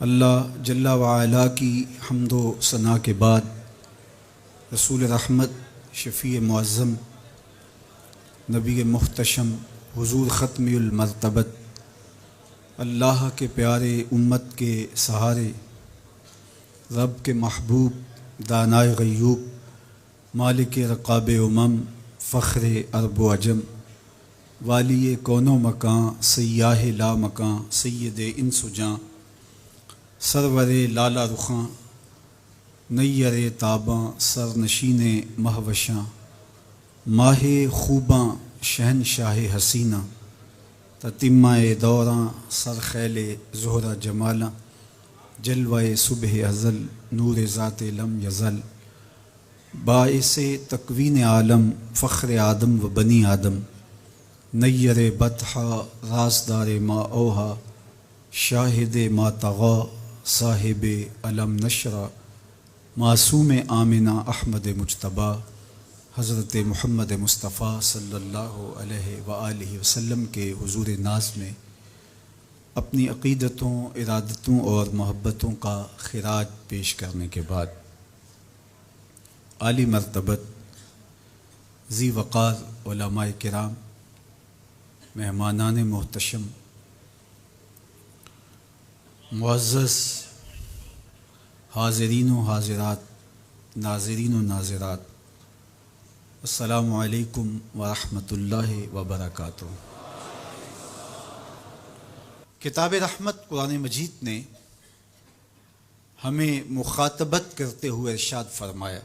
اللہ جل وعلا کی حمد و ثنا کے بعد رسول رحمت، شفیع معظم، نبی محتشم، حضور ختم المرتبت، اللہ کے پیارے، امت کے سہارے، رب کے محبوب، دانائے غیوب، مالک رقاب امم، فخر عرب و عجم، والی کون و مکان، سیاہ لا مکان، سید انس و جاں، سرور لالا رخاں، نیر تاباں، سرنشین مہوشاں، ماہ خوباں، شہنشاہ حسینہ، تتمہ دوراں، سرخیل زہرہ جمالاں، جلوہ صبح ازل، نور ذات لم یزل، باعث تکوین عالم، فخر آدم و بنی آدم، نیر بطحا، رازدار ما اوہا، شاہد ما طغا، صاحب علم نشرہ، معصوم آمنہ احمد مجتبیٰ، حضرت محمد مصطفیٰ صلی اللہ علیہ وآلہ وسلم کے حضور ناز میں اپنی عقیدتوں، ارادتوں اور محبتوں کا خراج پیش کرنے کے بعد، عالی مرتبت، ذی وقار علماء کرام، مہمانان محتشم، معزز حاضرین و حاضرات، ناظرین و ناظرات، السلام علیکم ورحمۃ اللہ وبرکاتہ۔ کتاب رحمت قرآن مجید نے ہمیں مخاطبت کرتے ہوئے ارشاد فرمایا،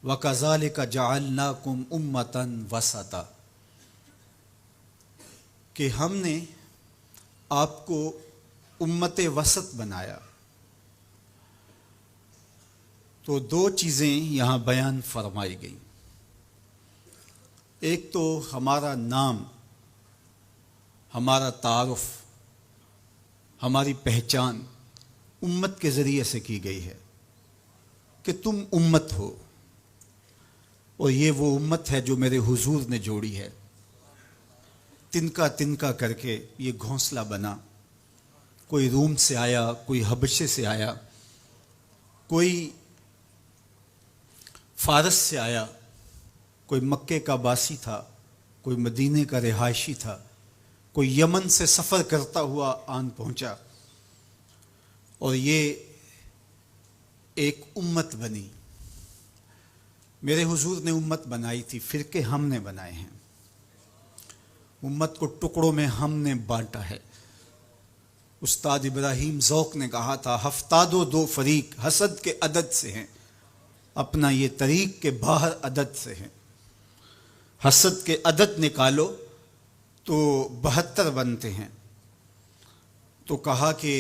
وَكَذَلِكَ جَعَلْنَاكُمْ أُمَّةً وَسَطًا، کہ ہم نے آپ کو امت وسط بنایا۔ تو دو چیزیں یہاں بیان فرمائی گئیں۔ ایک تو ہمارا نام، ہمارا تعارف، ہماری پہچان امت کے ذریعے سے کی گئی ہے کہ تم امت ہو، اور یہ وہ امت ہے جو میرے حضور نے جوڑی ہے۔ تنکا تنکا کر کے یہ گھونسلہ بنا، کوئی روم سے آیا، کوئی حبشے سے آیا، کوئی فارس سے آیا، کوئی مکے کا باسی تھا، کوئی مدینے کا رہائشی تھا، کوئی یمن سے سفر کرتا ہوا آن پہنچا، اور یہ ایک امت بنی۔ میرے حضور نے امت بنائی تھی، فرقے ہم نے بنائے ہیں، امت کو ٹکڑوں میں ہم نے بانٹا ہے۔ استاد ابراہیم ذوق نے کہا تھا، ہفتاد و دو فریق حسد کے عدد سے ہیں، اپنا یہ طریق کے باہر عدد سے ہیں۔ حسد کے عدد نکالو تو 72 بنتے ہیں۔ تو کہا کہ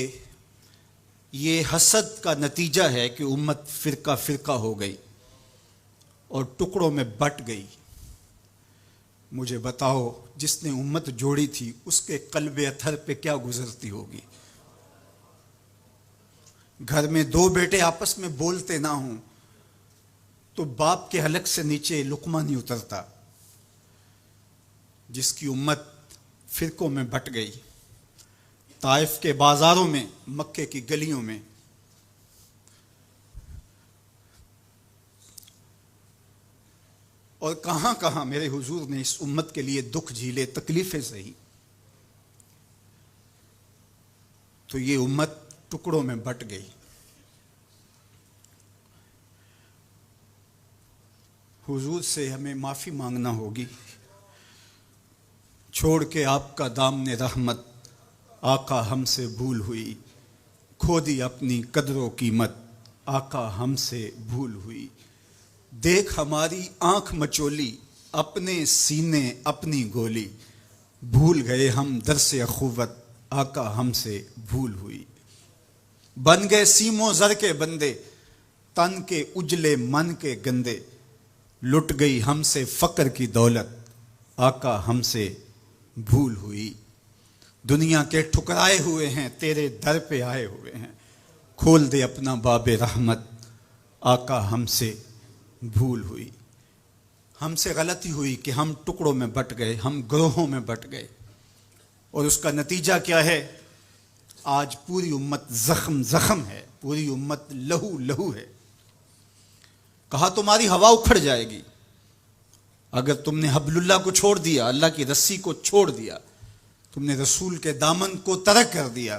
یہ حسد کا نتیجہ ہے کہ امت فرقہ فرقہ ہو گئی اور ٹکڑوں میں بٹ گئی۔ مجھے بتاؤ، جس نے امت جوڑی تھی اس کے قلب اطہر پہ کیا گزرتی ہوگی؟ گھر میں دو بیٹے آپس میں بولتے نہ ہوں تو باپ کے حلق سے نیچے لقمہ نہیں اترتا۔ جس کی امت فرقوں میں بٹ گئی، طائف کے بازاروں میں، مکے کی گلیوں میں، اور کہاں کہاں میرے حضور نے اس امت کے لیے دکھ جھیلے، تکلیفیں سہی، تو یہ امت ٹکڑوں میں بٹ گئی۔ حضور سے ہمیں معافی مانگنا ہوگی۔ چھوڑ کے آپ کا دامن رحمت، آقا ہم سے بھول ہوئی، کھو دی اپنی قدر و قیمت، آقا ہم سے بھول ہوئی۔ دیکھ ہماری آنکھ مچولی، اپنے سینے اپنی گولی، بھول گئے ہم درس اخوت، آقا ہم سے بھول ہوئی۔ بن گئے سیم و زر کے بندے، تن کے اجلے من کے گندے، لٹ گئی ہم سے فقر کی دولت، آقا ہم سے بھول ہوئی۔ دنیا کے ٹھکرائے ہوئے ہیں، تیرے در پہ آئے ہوئے ہیں، کھول دے اپنا باب رحمت، آقا ہم سے بھول ہوئی۔ ہم سے غلطی ہوئی کہ ہم ٹکڑوں میں بٹ گئے، ہم گروہوں میں بٹ گئے، اور اس کا نتیجہ کیا ہے؟ آج پوری امت زخم زخم ہے، پوری امت لہو لہو ہے۔ کہا تمہاری ہوا اکھڑ جائے گی اگر تم نے حبل اللہ کو چھوڑ دیا، اللہ کی رسی کو چھوڑ دیا، تم نے رسول کے دامن کو ترک کر دیا،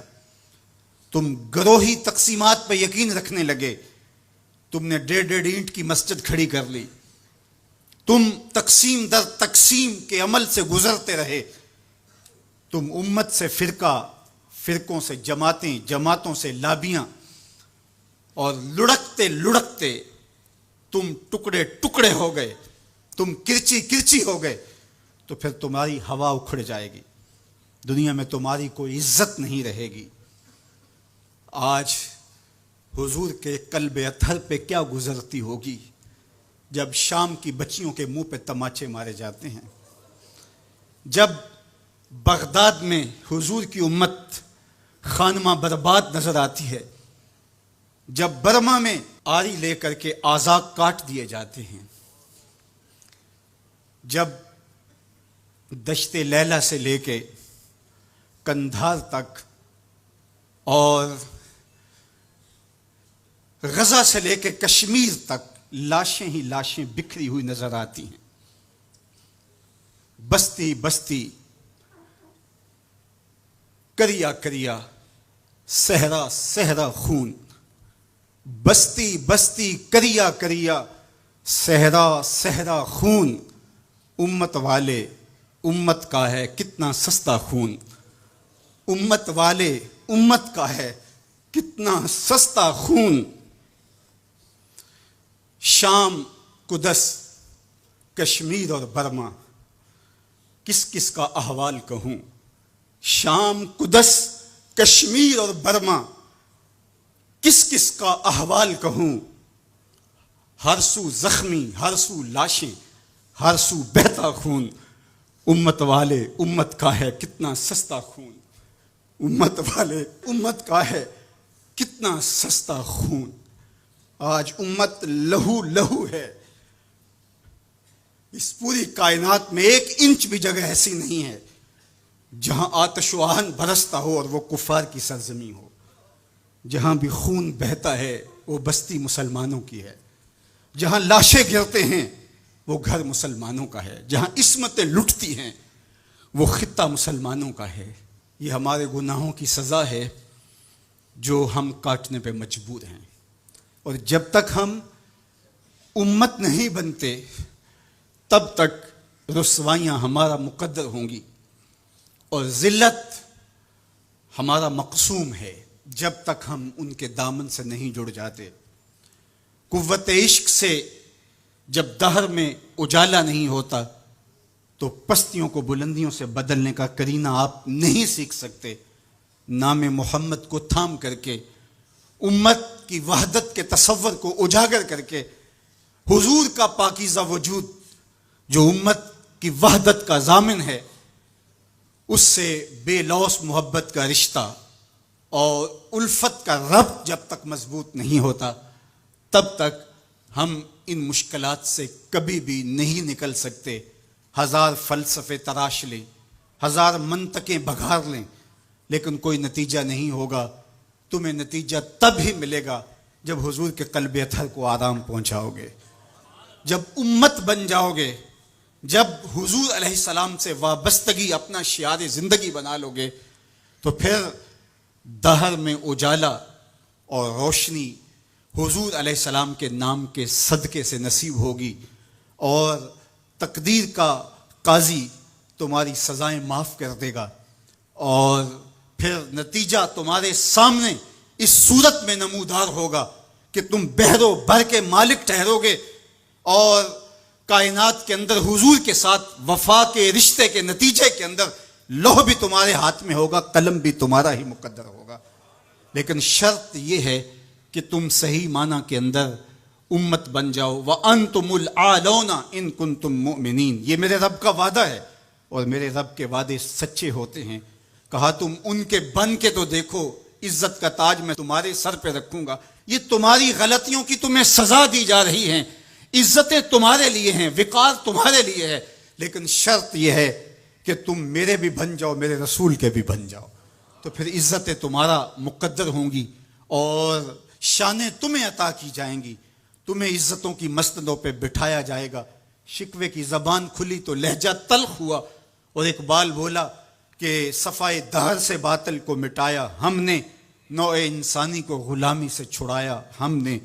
تم گروہی تقسیمات پہ یقین رکھنے لگے، تم نے 1.5 اینٹ کی مسجد کھڑی کر لی، تم تقسیم در تقسیم کے عمل سے گزرتے رہے، تم امت سے فرقوں سے جماعتیں، جماعتوں سے لابیاں، اور لڑکتے لڑکتے تم ٹکڑے ٹکڑے ہو گئے، تم کرچی کرچی ہو گئے، تو پھر تمہاری ہوا اکھڑ جائے گی، دنیا میں تمہاری کوئی عزت نہیں رہے گی۔ آج حضور کے قلب اطہر پہ کیا گزرتی ہوگی جب شام کی بچیوں کے منہ پہ تماچے مارے جاتے ہیں، جب بغداد میں حضور کی امت خانمہ برباد نظر آتی ہے، جب برما میں آری لے کر کے اعضاء کاٹ دیے جاتے ہیں، جب دشت لیلہ سے لے کے کندھار تک اور غزہ سے لے کے کشمیر تک لاشیں ہی لاشیں بکھری ہوئی نظر آتی ہیں، بستی بستی، کریا کریا، صحرا صحرا خون، بستی بستی، کریا کریا، صحرا صحرا خون، امت والے امت کا ہے کتنا سستا خون، امت والے امت کا ہے کتنا سستا خون۔ شام، قدس، کشمیر اور برما، کس کس کا احوال کہوں؟ شام، قدس، کشمیر اور برما، کس کس کا احوال کہوں؟ ہر سو زخمی، ہر سو لاشیں، ہر سو بہتا خون، امت والے امت کا ہے کتنا سستا خون، امت والے امت کا ہے کتنا سستا خون۔ آج امت لہو لہو ہے، اس پوری کائنات میں 1 انچ بھی جگہ ایسی نہیں ہے جہاں آتش و آہن برستا ہو اور وہ کفار کی سرزمین ہو۔ جہاں بھی خون بہتا ہے وہ بستی مسلمانوں کی ہے، جہاں لاشیں گرتے ہیں وہ گھر مسلمانوں کا ہے، جہاں عصمتیں لٹتی ہیں وہ خطہ مسلمانوں کا ہے۔ یہ ہمارے گناہوں کی سزا ہے جو ہم کاٹنے پہ مجبور ہیں، اور جب تک ہم امت نہیں بنتے تب تک رسوائیاں ہمارا مقدر ہوں گی اور ذلت ہمارا مقسوم ہے جب تک ہم ان کے دامن سے نہیں جڑ جاتے۔ قوت عشق سے جب دہر میں اجالا نہیں ہوتا تو پستیوں کو بلندیوں سے بدلنے کا کرینہ آپ نہیں سیکھ سکتے۔ نام محمد کو تھام کر کے، امت کی وحدت کے تصور کو اجاگر کر کے، حضور کا پاکیزہ وجود جو امت کی وحدت کا ضامن ہے، اس سے بے لوث محبت کا رشتہ اور الفت کا ربط جب تک مضبوط نہیں ہوتا تب تک ہم ان مشکلات سے کبھی بھی نہیں نکل سکتے۔ 1000 فلسفے تراش لیں، 1000 منطقیں بگھار لیں، لیکن کوئی نتیجہ نہیں ہوگا۔ تمہیں نتیجہ تب ہی ملے گا جب حضور کے قلب اطہر کو آرام پہنچاؤ گے، جب امت بن جاؤ گے، جب حضور علیہ السلام سے وابستگی اپنا شعار زندگی بنا لو گے، تو پھر دہر میں اجالا اور روشنی حضور علیہ السلام کے نام کے صدقے سے نصیب ہوگی، اور تقدیر کا قاضی تمہاری سزائیں معاف کر دے گا، اور پھر نتیجہ تمہارے سامنے اس صورت میں نمودار ہوگا کہ تم بحر و بر کے مالک ٹھہرو گے، اور کائنات کے اندر حضور کے ساتھ وفا کے رشتے کے نتیجے کے اندر لوح بھی تمہارے ہاتھ میں ہوگا، قلم بھی تمہارا ہی مقدر ہوگا۔ لیکن شرط یہ ہے کہ تم صحیح معنی کے اندر امت بن جاؤ۔ وَأَنْتُمُ الْعَالَوْنَ إِن كُنْتُم مُؤْمِنِينَ، یہ میرے رب کا وعدہ ہے، اور میرے رب کے وعدے سچے ہوتے ہیں۔ کہا تم ان کے بن کے تو دیکھو، عزت کا تاج میں تمہارے سر پہ رکھوں گا۔ یہ تمہاری غلطیوں کی تمہیں سزا دی جا رہی ہیں، عزتیں تمہارے لیے ہیں، وقار تمہارے لیے ہے، لیکن شرط یہ ہے کہ تم میرے بھی بن جاؤ، میرے رسول کے بھی بن جاؤ۔ تو پھر عزتیں تمہارا مقدر ہوں گی اور شانیں تمہیں عطا کی جائیں گی، تمہیں عزتوں کی مسندوں پہ بٹھایا جائے گا۔ شکوے کی زبان کھلی تو لہجہ تلخ ہوا، اور اقبال بولا کہ صفائے دہر سے باطل کو مٹایا ہم نے، نوع انسانی کو غلامی سے چھڑایا ہم نے،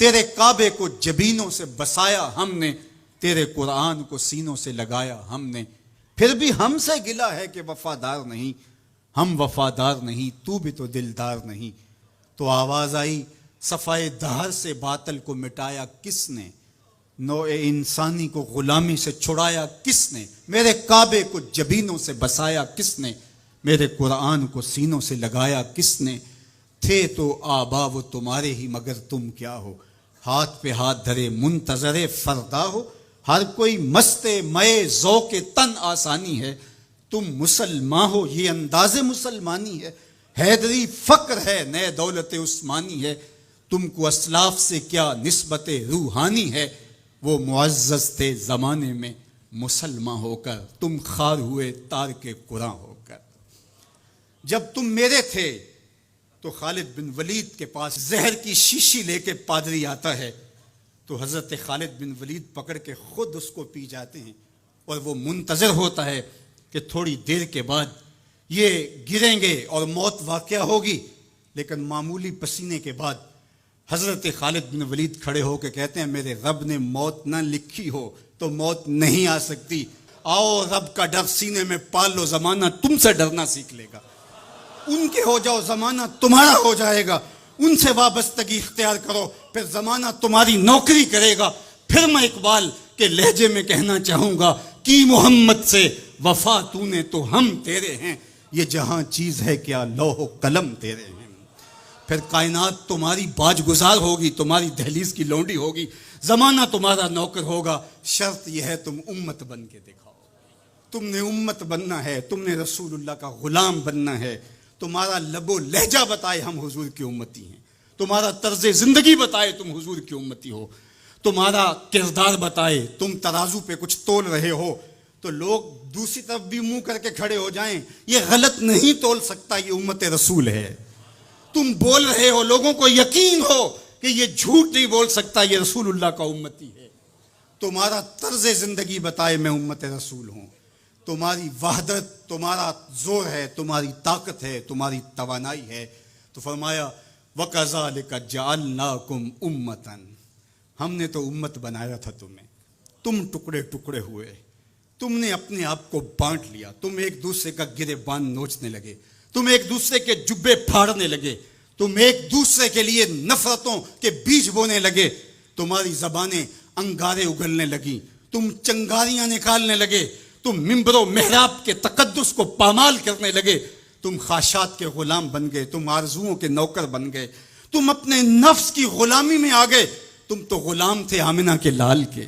تیرے کعبے کو جبینوں سے بسایا ہم نے، تیرے قرآن کو سینوں سے لگایا ہم نے، پھر بھی ہم سے گلہ ہے کہ وفادار نہیں، ہم وفادار نہیں، تو بھی تو دلدار نہیں۔ تو آواز آئی صفائے دہر سے باطل کو مٹایا کس نے، نوع انسانی کو غلامی سے چھڑایا کس نے، میرے کعبے کو جبینوں سے بسایا کس نے، میرے قرآن کو سینوں سے لگایا کس نے، تھے تو آبا وہ تمہارے ہی مگر تم کیا ہو، ہاتھ پہ ہاتھ دھرے منتظر فردا ہو، ہر کوئی مست مئے ذوق تن آسانی ہے، تم مسلمان ہو یہ انداز مسلمانی ہے، حیدری فقر ہے نئے دولت عثمانی ہے، تم کو اسلاف سے کیا نسبت روحانی ہے، وہ معزز تھے زمانے میں مسلمان ہو کر، تم خار ہوئے تارک قرآن ہو کر۔ جب تم میرے تھے تو خالد بن ولید کے پاس زہر کی شیشی لے کے پادری آتا ہے، تو حضرت خالد بن ولید پکڑ کے خود اس کو پی جاتے ہیں، اور وہ منتظر ہوتا ہے کہ تھوڑی دیر کے بعد یہ گریں گے اور موت واقع ہوگی، لیکن معمولی پسینے کے بعد حضرت خالد بن ولید کھڑے ہو کے کہتے ہیں میرے رب نے موت نہ لکھی ہو تو موت نہیں آ سکتی، آؤ رب کا ڈر سینے میں پال لو، زمانہ تم سے ڈرنا سیکھ لے گا، ان کے ہو جاؤ زمانہ تمہارا ہو جائے گا، ان سے وابستگی اختیار کرو پھر زمانہ تمہاری نوکری کرے گا۔ پھر میں اقبال کے لہجے میں کہنا چاہوں گا کہ محمد سے وفا تو نے تو ہم تیرے ہیں، یہ جہاں چیز ہے کیا لوح و قلم تیرے ہیں، پھر کائنات تمہاری باج گزار ہوگی، تمہاری دہلیز کی لونڈی ہوگی، زمانہ تمہارا نوکر ہوگا، شرط یہ ہے تم امت بن کے دکھاؤ، تم نے امت بننا ہے، تم نے رسول اللہ کا غلام بننا ہے، تمہارا لب و لہجہ بتائے ہم حضور کی امتی ہیں، تمہارا طرز زندگی بتائے تم حضور کی امتی ہو، تمہارا کردار بتائے تم ترازو پہ کچھ تول رہے ہو، تو لوگ دوسری طرف بھی منہ کر کے کھڑے ہو جائیں یہ غلط نہیں تول سکتا، یہ امت رسول ہے، تم بول رہے ہو لوگوں کو یقین ہو کہ یہ جھوٹ نہیں بول سکتا، یہ رسول اللہ کا امتی ہے، تمہارا طرز زندگی بتائے میں امت رسول ہوں، تمہاری وحدت، تمہارا زور ہے، تمہاری طاقت ہے، تمہاری توانائی ہے، تو فرمایا وَكَذَلِكَ جَعَلْنَاكُمْ أُمَّةً، ہم نے تو امت بنایا تھا تمہیں، تم ٹکڑے ٹکڑے ہوئے، تم نے اپنے آپ کو بانٹ لیا، تم ایک دوسرے کا گریبان نوچنے لگے، تم ایک دوسرے کے جبے پھاڑنے لگے، تم ایک دوسرے کے لیے نفرتوں کے بیج بونے لگے، تمہاری زبانیں انگارے اگلنے لگی، تم چنگاریاں نکالنے لگے، تم ممبر و محراب کے تقدس کو پامال کرنے لگے، تم خواہشات کے غلام بن گئے، تم آرزوؤں کے نوکر بن گئے، تم اپنے نفس کی غلامی میں آ گئے، تم تو غلام تھے آمنہ کے لال کے،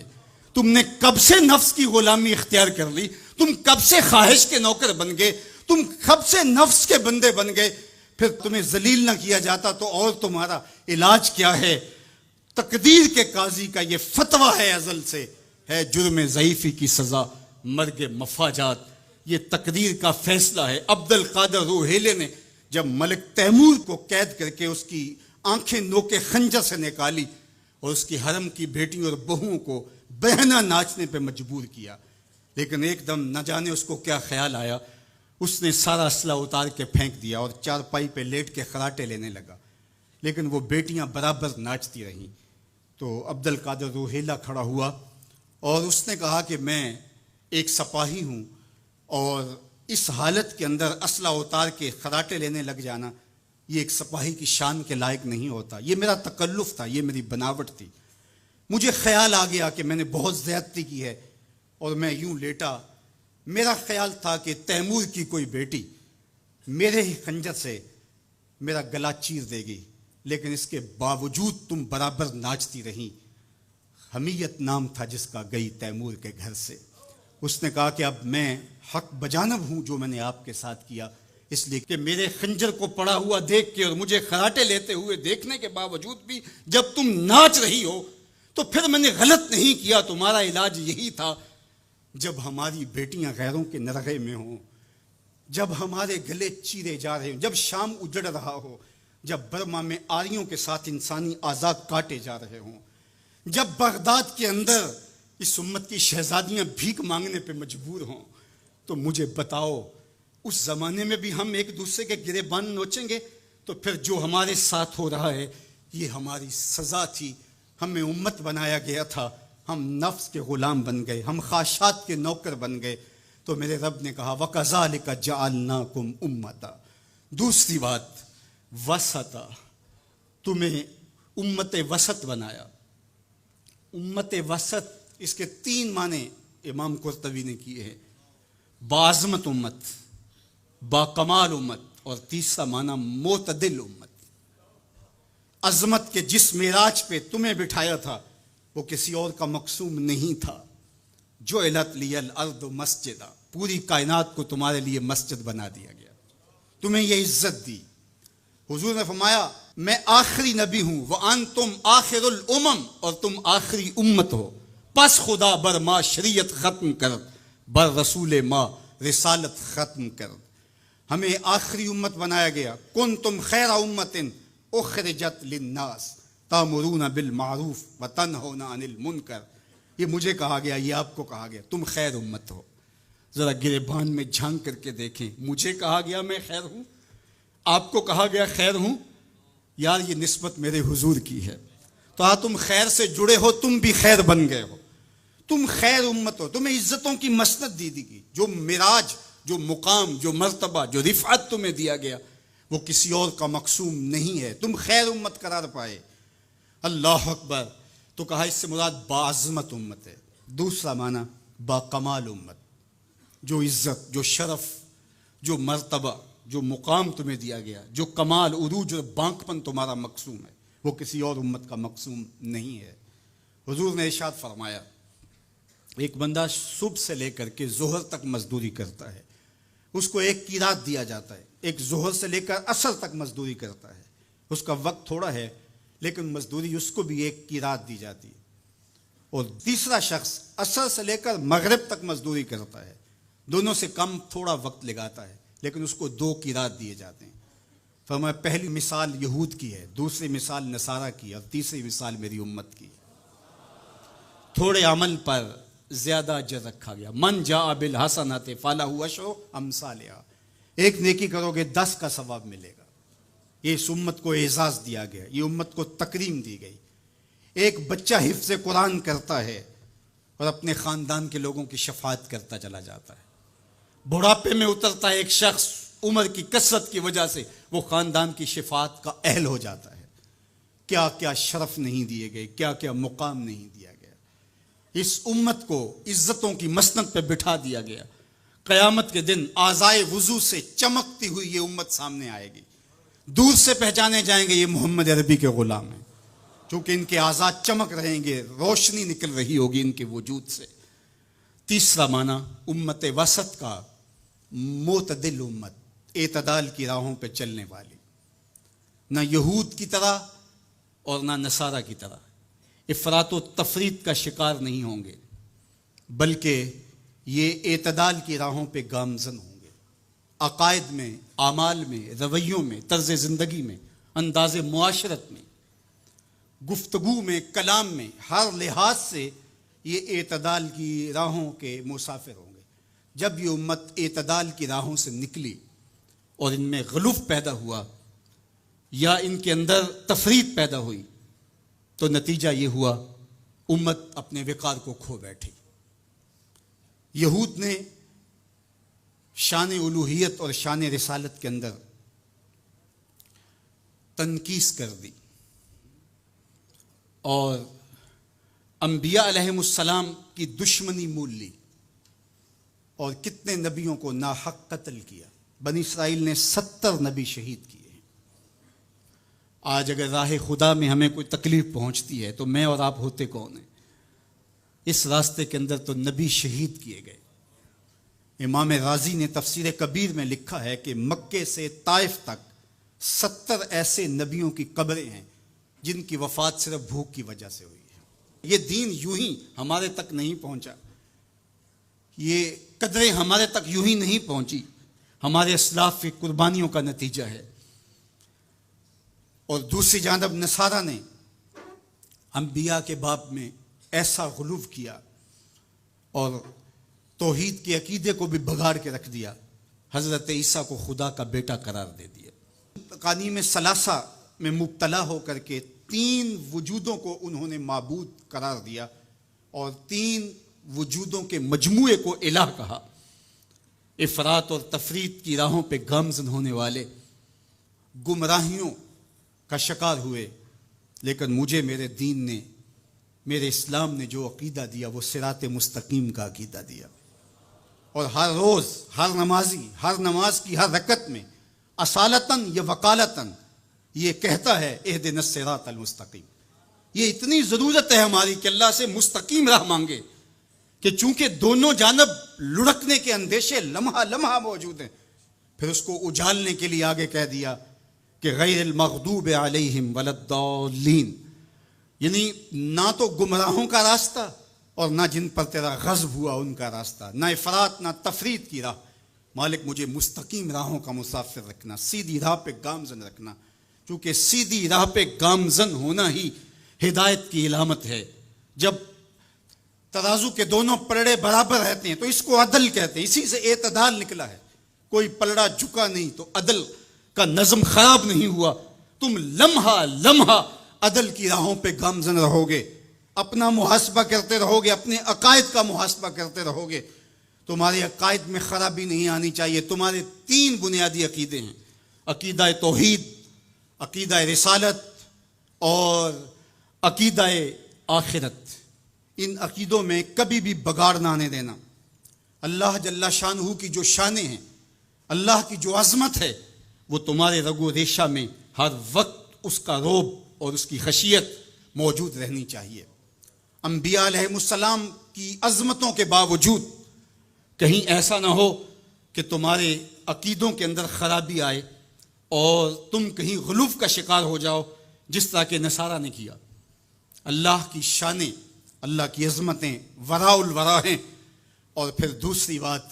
تم نے کب سے نفس کی غلامی اختیار کر لی، تم کب سے خواہش کے نوکر بن گئے، تم کب سے نفس کے بندے بن گئے، پھر تمہیں ذلیل نہ کیا جاتا تو اور تمہارا علاج کیا ہے؟ تقدیر کے قاضی کا یہ فتویٰ ہے ازل سے، ہے جرم ضعیفی کی سزا مرگ مفاجات، یہ تقدیر کا فیصلہ ہے۔ عبد القادر روحیلے نے جب ملک تیمور کو قید کر کے اس کی آنکھیں نوکے خنجر سے نکالی اور اس کی حرم کی بیٹیوں اور بہوؤں کو بہنا ناچنے پہ مجبور کیا، لیکن ایک دم نہ جانے اس کو کیا خیال آیا، اس نے سارا اسلحہ اتار کے پھینک دیا اور چارپائی پہ لیٹ کے خراٹے لینے لگا، لیکن وہ بیٹیاں برابر ناچتی رہیں۔ تو عبد القادر روحیلہ کھڑا ہوا اور اس نے کہا کہ میں ایک سپاہی ہوں اور اس حالت کے اندر اسلحہ اتار کے خراٹے لینے لگ جانا یہ ایک سپاہی کی شان کے لائق نہیں ہوتا، یہ میرا تکلف تھا، یہ میری بناوٹ تھی، مجھے خیال آ گیا کہ میں نے بہت زیادتی کی ہے اور میں یوں لیٹا، میرا خیال تھا کہ تیمور کی کوئی بیٹی میرے ہی خنجر سے میرا گلا چیر دے گی، لیکن اس کے باوجود تم برابر ناچتی رہیں، حمیت نام تھا جس کا گئی تیمور کے گھر سے۔ اس نے کہا کہ اب میں حق بجانب ہوں جو میں نے آپ کے ساتھ کیا، اس لیے کہ میرے خنجر کو پڑا ہوا دیکھ کے اور مجھے خراٹے لیتے ہوئے دیکھنے کے باوجود بھی جب تم ناچ رہی ہو تو پھر میں نے غلط نہیں کیا، تمہارا علاج یہی تھا، جب ہماری بیٹیاں غیروں کے نرغے میں ہوں، جب ہمارے گلے چیرے جا رہے ہوں، جب شام اجڑ رہا ہو، جب برما میں آریوں کے ساتھ انسانی اعضاء کاٹے جا رہے ہوں، جب بغداد کے اندر اس امت کی شہزادیاں بھیک مانگنے پہ مجبور ہوں، تو مجھے بتاؤ اس زمانے میں بھی ہم ایک دوسرے کے گریبان نوچیں گے؟ تو پھر جو ہمارے ساتھ ہو رہا ہے یہ ہماری سزا تھی، ہمیں امت بنایا گیا تھا، ہم نفس کے غلام بن گئے، ہم خواہشات کے نوکر بن گئے۔ تو میرے رب نے کہا وَكَذَلِكَ جَعَلْنَاكُمْ أُمَّةً، دوسری بات وسطا، تمہیں امت وسط بنایا۔ امت وسط اس کے 3 معنی امام قرطبی نے کیے ہیں، باعظمت امت، باکمال امت، اور تیسرا معنی معتدل امت۔ عظمت کے جس معراج پہ تمہیں بٹھایا تھا وہ کسی اور کا مقصوم نہیں تھا۔ جعلت لی الارض مسجدا، پوری کائنات کو تمہارے لیے مسجد بنا دیا گیا، تمہیں یہ عزت دی۔ حضور نے فرمایا میں آخری نبی ہوں، وانتم آخر الامم، اور تم آخری امت ہو، پس خدا بر ما شریعت ختم کرد، بر رسول ما رسالت ختم کرد۔ ہمیں آخری امت بنایا گیا۔ کنتم خیر امت اخرجت للناس تامرون بالمعروف وتنہون عن المنکر، یہ مجھے کہا گیا، یہ آپ کو کہا گیا، تم خیر امت ہو۔ ذرا گریبان میں جھانک کر کے دیکھیں، مجھے کہا گیا میں خیر ہوں، آپ کو کہا گیا خیر ہوں، یار یہ نسبت میرے حضور کی ہے۔ تو تم خیر سے جڑے ہو، تم بھی خیر بن گئے ہو، تم خیر امت ہو، تمہیں عزتوں کی مسند دی گئی، جو معراج، جو مقام، جو مرتبہ، جو رفعت تمہیں دیا گیا وہ کسی اور کا مقصوم نہیں ہے، تم خیر امت قرار پائے۔ اللہ اکبر۔ تو کہا اس سے مراد باعظمت امت ہے۔ دوسرا معنی باکمال امت، جو عزت، جو شرف، جو مرتبہ، جو مقام تمہیں دیا گیا، جو کمال، عروج اور بانکپن تمہارا مقصوم ہے وہ کسی اور امت کا مقصوم نہیں ہے۔ حضور نے ارشاد فرمایا ایک بندہ صبح سے لے کر کے ظہر تک مزدوری کرتا ہے، اس کو ایک قیراط دیا جاتا ہے۔ ایک ظہر سے لے کر عصر تک مزدوری کرتا ہے، اس کا وقت تھوڑا ہے لیکن مزدوری اس کو بھی ایک قیراط دی جاتی ہے۔ اور تیسرا شخص عصر سے لے کر مغرب تک مزدوری کرتا ہے، دونوں سے کم تھوڑا وقت لگاتا ہے لیکن اس کو 2 قیراط دیے جاتے ہیں۔ فرمایا پہلی مثال یہود کی ہے، دوسری مثال نصارہ کی، اور تیسری مثال میری امت کی۔ تھوڑے عمل پر زیادہ اجر رکھا گیا۔ من جاء بالحسنۃ فلہ عشر امثالھا، ایک نیکی کرو گے 10 کا ثواب ملے گا۔ یہ اس امت کو اعزاز دیا گیا، یہ امت کو تکریم دی گئی۔ ایک بچہ حفظ قرآن کرتا ہے اور اپنے خاندان کے لوگوں کی شفاعت کرتا چلا جاتا ہے۔ بڑھاپے میں اترتا ہے ایک شخص، عمر کی کثرت کی وجہ سے وہ خاندان کی شفاعت کا اہل ہو جاتا ہے۔ کیا کیا شرف نہیں دیے گئے، کیا کیا مقام نہیں دیا گیا۔ اس امت کو عزتوں کی مسند پہ بٹھا دیا گیا۔ قیامت کے دن اعضائے وضو سے چمکتی ہوئی یہ امت سامنے آئے گی، دور سے پہچانے جائیں گے یہ محمد عربی کے غلام ہیں، چونکہ ان کے اعضاء چمک رہیں گے، روشنی نکل رہی ہوگی ان کے وجود سے۔ تیسرا معنی امت وسط کا معتدل امت، اعتدال کی راہوں پہ چلنے والی، نہ یہود کی طرح اور نہ نصارہ کی طرح افراط و تفریط کا شکار نہیں ہوں گے، بلکہ یہ اعتدال کی راہوں پہ گامزن ہوں گے، عقائد میں، اعمال میں، رویوں میں، طرز زندگی میں، انداز معاشرت میں، گفتگو میں، کلام میں، ہر لحاظ سے یہ اعتدال کی راہوں کے مسافر ہوں گے۔ جب یہ امت اعتدال کی راہوں سے نکلی اور ان میں غلوف پیدا ہوا یا ان کے اندر تفریط پیدا ہوئی تو نتیجہ یہ ہوا امت اپنے وقار کو کھو بیٹھی۔ یہود نے شان الوہیت اور شان رسالت کے اندر تنقیص کر دی اور انبیاء علیہم السلام کی دشمنی مول لی اور کتنے نبیوں کو ناحق قتل کیا۔ بنی اسرائیل نے 70 نبی شہید کیے ہیں۔ آج اگر راہ خدا میں ہمیں کوئی تکلیف پہنچتی ہے تو میں اور آپ ہوتے کون ہیں؟ اس راستے کے اندر تو نبی شہید کیے گئے۔ امام رازی نے تفسیر کبیر میں لکھا ہے کہ مکے سے طائف تک 70 ایسے نبیوں کی قبریں ہیں جن کی وفات صرف بھوک کی وجہ سے ہوئی ہے۔ یہ دین یوں ہی ہمارے تک نہیں پہنچا، یہ قدریں ہمارے تک یوں ہی نہیں پہنچی، ہمارے اسلاف کی قربانیوں کا نتیجہ ہے۔ اور دوسری جانب نصارہ نے انبیاء کے باب میں ایسا غلو کیا اور توحید کے عقیدے کو بھی بگاڑ کے رکھ دیا، حضرت عیسیٰ کو خدا کا بیٹا قرار دے دیا۔ تقانیم ثلاثہ میں مبتلا ہو کر کے 3 وجودوں کو انہوں نے معبود قرار دیا اور 3 وجودوں کے مجموعے کو الہ کہا۔ افراط اور تفریط کی راہوں پہ گامزن ہونے والے گمراہیوں کا شکار ہوئے، لیکن مجھے میرے دین نے، میرے اسلام نے جو عقیدہ دیا وہ صراط مستقیم کا عقیدہ دیا۔ اور ہر روز ہر نمازی ہر نماز کی ہر رکعت میں اصالتاً یا وقالتاً یہ کہتا ہے اہدنا الصراط المستقیم۔ یہ اتنی ضرورت ہے ہماری کہ اللہ سے مستقیم راہ مانگے، کہ چونکہ دونوں جانب لڑکنے کے اندیشے لمحہ لمحہ موجود ہیں، پھر اس کو اجالنے کے لیے آگے کہہ دیا کہ غیر المغضوب علیہم ولا الضالین، یعنی نہ تو گمراہوں کا راستہ اور نہ جن پر تیرا غضب ہوا ان کا راستہ، نہ افراط نہ تفریط کی راہ۔ مالک مجھے مستقیم راہوں کا مسافر رکھنا، سیدھی راہ پہ گامزن رکھنا، چونکہ سیدھی راہ پہ گامزن ہونا ہی ہدایت کی علامت ہے۔ جب ترازو کے دونوں پلڑے برابر رہتے ہیں تو اس کو عدل کہتے ہیں، اسی سے اعتدال نکلا ہے۔ کوئی پلڑا جھکا نہیں تو عدل کا نظم خراب نہیں ہوا۔ تم لمحہ لمحہ عدل کی راہوں پہ گامزن رہو گے، اپنا محاسبہ کرتے رہو گے، اپنے عقائد کا محاسبہ کرتے رہو گے، تمہارے عقائد میں خرابی نہیں آنی چاہیے۔ تمہارے 3 بنیادی عقیدے ہیں، عقیدہ توحید، عقیدہ رسالت اور عقیدہ آخرت۔ ان عقیدوں میں کبھی بھی بگاڑ نہ آنے دینا۔ اللہ جل شانہ کی جو شانیں ہیں، اللہ کی جو عظمت ہے، وہ تمہارے رگ و ریشہ میں ہر وقت اس کا رعب اور اس کی خشیت موجود رہنی چاہیے۔ انبیاء علیہ السلام کی عظمتوں کے باوجود کہیں ایسا نہ ہو کہ تمہارے عقیدوں کے اندر خرابی آئے اور تم کہیں غلوف کا شکار ہو جاؤ، جس طرح کہ نصارہ نے کیا۔ اللہ کی شانیں، اللہ کی عظمتیں وراء الورا ہیں۔ اور پھر دوسری بات،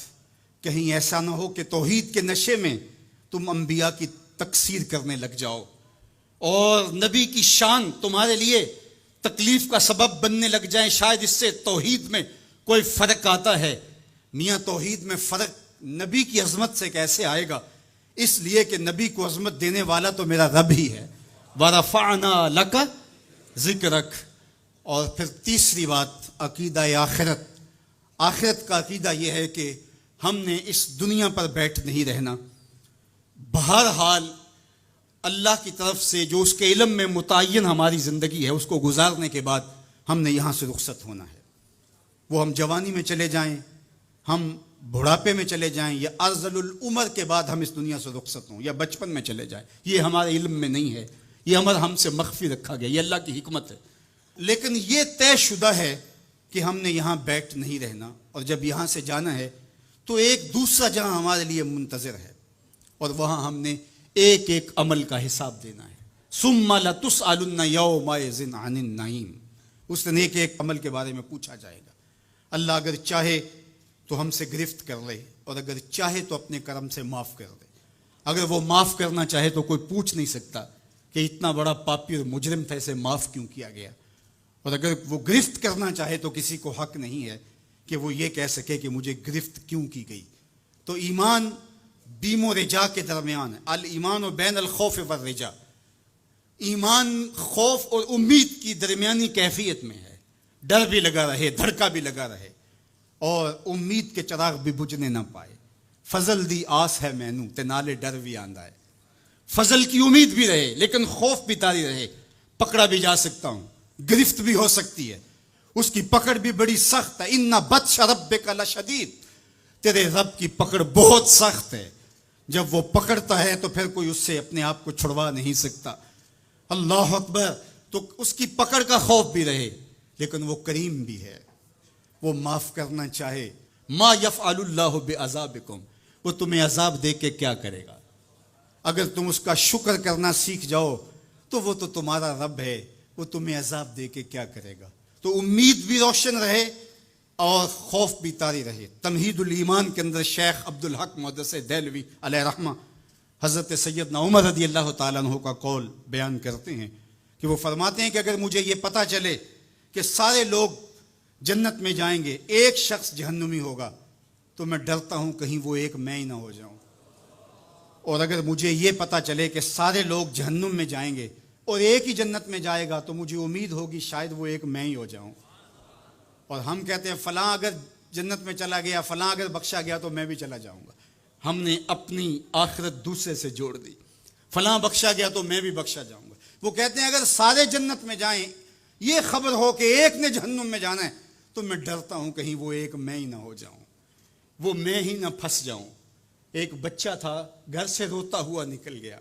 کہیں ایسا نہ ہو کہ توحید کے نشے میں تم انبیاء کی تکثیر کرنے لگ جاؤ اور نبی کی شان تمہارے لیے تکلیف کا سبب بننے لگ جائیں۔ شاید اس سے توحید میں کوئی فرق آتا ہے۔ میاں توحید میں فرق نبی کی عظمت سے کیسے آئے گا؟ اس لیے کہ نبی کو عظمت دینے والا تو میرا رب ہی ہے۔ وَرَفَعْنَا لَكَ ذِكْرَكَ۔ اور پھر تیسری بات، عقیدہ آخرت۔ آخرت کا عقیدہ یہ ہے کہ ہم نے اس دنیا پر بیٹھ نہیں رہنا، بہرحال اللہ کی طرف سے جو اس کے علم میں متعین ہماری زندگی ہے اس کو گزارنے کے بعد ہم نے یہاں سے رخصت ہونا ہے۔ وہ ہم جوانی میں چلے جائیں، ہم بڑھاپے میں چلے جائیں، یا ارذل العمر کے بعد ہم اس دنیا سے رخصت ہوں، یا بچپن میں چلے جائیں، یہ ہمارے علم میں نہیں ہے، یہ امر ہم سے مخفی رکھا گیا، یہ اللہ کی حکمت ہے۔ لیکن یہ طے شدہ ہے کہ ہم نے یہاں بیٹھ نہیں رہنا، اور جب یہاں سے جانا ہے تو ایک دوسرا جہاں ہمارے لیے منتظر ہے، اور وہاں ہم نے ایک ایک عمل کا حساب دینا ہے۔ ثم لتسألن یومئذ عن النعیم۔ اس دن ایک ایک عمل کے بارے میں پوچھا جائے گا۔ اللہ اگر چاہے تو ہم سے گرفت کر لے، اور اگر چاہے تو اپنے کرم سے معاف کر دے۔ اگر وہ معاف کرنا چاہے تو کوئی پوچھ نہیں سکتا کہ اتنا بڑا پاپی اور مجرم تھا، اسے معاف کیوں کیا گیا۔ اور اگر وہ گرفت کرنا چاہے تو کسی کو حق نہیں ہے کہ وہ یہ کہہ سکے کہ مجھے گرفت کیوں کی گئی۔ تو ایمان بیم و رجا کے درمیان ہے۔ الایمان بین الخوف والرجا، ایمان خوف اور امید کی درمیانی کیفیت میں ہے۔ ڈر بھی لگا رہے، دھڑکا بھی لگا رہے، اور امید کے چراغ بھی بجھنے نہ پائے۔ فضل دی آس ہے مینوں تے نالے ڈر بھی آندا ہے۔ فضل کی امید بھی رہے لیکن خوف بھی طاری رہے، پکڑا بھی جا سکتا ہوں، گرفت بھی ہو سکتی ہے، اس کی پکڑ بھی بڑی سخت ہے۔ ان بطش ربک لشدید، تیرے رب کی پکڑ بہت سخت ہے۔ جب وہ پکڑتا ہے تو پھر کوئی اس سے اپنے آپ کو چھڑوا نہیں سکتا۔ اللہ اکبر۔ تو اس کی پکڑ کا خوف بھی رہے، لیکن وہ کریم بھی ہے، وہ معاف کرنا چاہے۔ ما یفعل اللہ بعذابکم، وہ تمہیں عذاب دے کے کیا کرے گا؟ اگر تم اس کا شکر کرنا سیکھ جاؤ تو وہ تو تمہارا رب ہے، وہ تمہیں عذاب دے کے کیا کرے گا؟ تو امید بھی روشن رہے اور خوف بھی طاری رہے۔ تمہید الایمان کے اندر شیخ عبدالحق محدث دہلوی علیہ رحمہ حضرت سیدنا عمر رضی اللہ تعالیٰ عنہ کا قول بیان کرتے ہیں کہ وہ فرماتے ہیں کہ اگر مجھے یہ پتہ چلے کہ سارے لوگ جنت میں جائیں گے، ایک شخص جہنمی ہوگا، تو میں ڈرتا ہوں کہیں وہ ایک میں ہی نہ ہو جاؤں۔ اور اگر مجھے یہ پتہ چلے کہ سارے لوگ جہنم میں جائیں گے اور ایک ہی جنت میں جائے گا، تو مجھے امید ہوگی شاید وہ ایک میں ہی ہو جاؤں۔ اور ہم کہتے ہیں فلاں اگر جنت میں چلا گیا، فلاں اگر بخشا گیا تو میں بھی چلا جاؤں گا۔ ہم نے اپنی آخرت دوسرے سے جوڑ دی، فلاں بخشا گیا تو میں بھی بخشا جاؤں گا۔ وہ کہتے ہیں اگر سارے جنت میں جائیں، یہ خبر ہو کہ ایک نے جہنم میں جانا ہے، تو میں ڈرتا ہوں کہیں وہ ایک میں ہی نہ ہو جاؤں، وہ میں ہی نہ پھنس جاؤں۔ ایک بچہ تھا، گھر سے روتا ہوا نکل گیا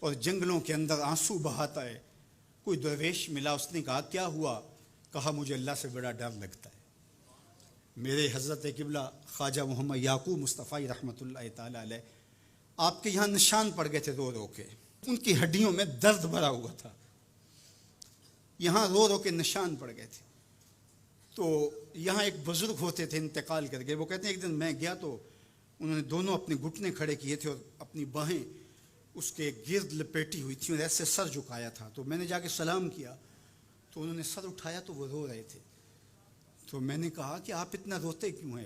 اور جنگلوں کے اندر آنسو بہاتا ہے۔ کوئی درویش ملا، اس نے کہا کیا ہوا؟ کہا مجھے اللہ سے بڑا ڈر لگتا ہے۔ میرے حضرت قبلہ خواجہ محمد یعقوب مصطفی رحمۃ اللہ تعالی علیہ، آپ کے یہاں نشان پڑ گئے تھے رو رو کے، ان کی ہڈیوں میں درد بھرا ہوا تھا، یہاں رو رو کے نشان پڑ گئے تھے۔ تو یہاں ایک بزرگ ہوتے تھے، انتقال کر گئے۔ وہ کہتے ہیں ایک دن میں گیا تو انہوں نے دونوں اپنے گھٹنے کھڑے کیے تھے اور اپنی باہیں اس کے گرد لپیٹی ہوئی تھیں اور ایسے سر جھکایا تھا۔ تو میں نے جا کے سلام کیا تو انہوں نے سر اٹھایا تو وہ رو رہے تھے۔ تو میں نے کہا کہ آپ اتنا روتے کیوں ہیں؟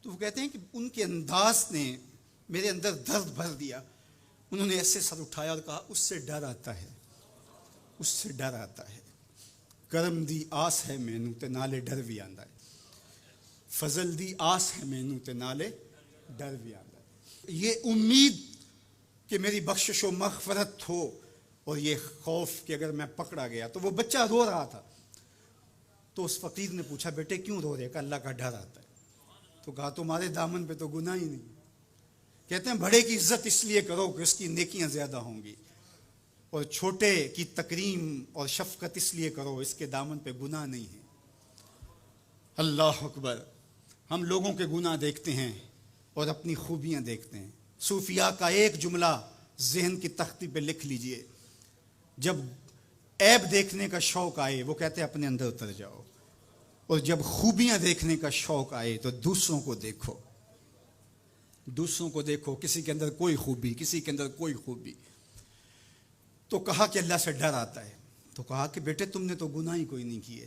تو وہ کہتے ہیں کہ ان کے انداز نے میرے اندر درد بھر دیا۔ انہوں نے ایسے سر اٹھایا اور کہا اس سے ڈر آتا ہے، اس سے ڈر آتا ہے۔ کرم دی آس ہے مینوں تے نالے ڈر بھی آندا ہے، فضل دی آس ہے مینوں تے نالے ڈر بھی آندا ہے۔ یہ امید کہ میری بخشش و مغفرت ہو، اور یہ خوف کہ اگر میں پکڑا گیا۔ تو وہ بچہ رو رہا تھا، تو اس فقیر نے پوچھا بیٹے کیوں رو رہے؟ کہ اللہ کا ڈر آتا ہے۔ تو کہا تمہارے دامن پہ تو گناہ ہی نہیں۔ کہتے ہیں بڑے کی عزت اس لیے کرو کہ اس کی نیکیاں زیادہ ہوں گی، اور چھوٹے کی تکریم اور شفقت اس لیے کرو اس کے دامن پہ گناہ نہیں ہے۔ اللہ اکبر۔ ہم لوگوں کے گناہ دیکھتے ہیں اور اپنی خوبیاں دیکھتے ہیں۔ صوفیاء کا ایک جملہ ذہن کی تختی پہ لکھ لیجئے، جب عیب دیکھنے کا شوق آئے وہ کہتے ہیں اپنے اندر اتر جاؤ، اور جب خوبیاں دیکھنے کا شوق آئے تو دوسروں کو دیکھو، دوسروں کو دیکھو، کسی کے اندر کوئی خوبی، کسی کے اندر کوئی خوبی۔ تو کہا کہ اللہ سے ڈر آتا ہے۔ تو کہا کہ بیٹے تم نے تو گناہ ہی کوئی نہیں کیے۔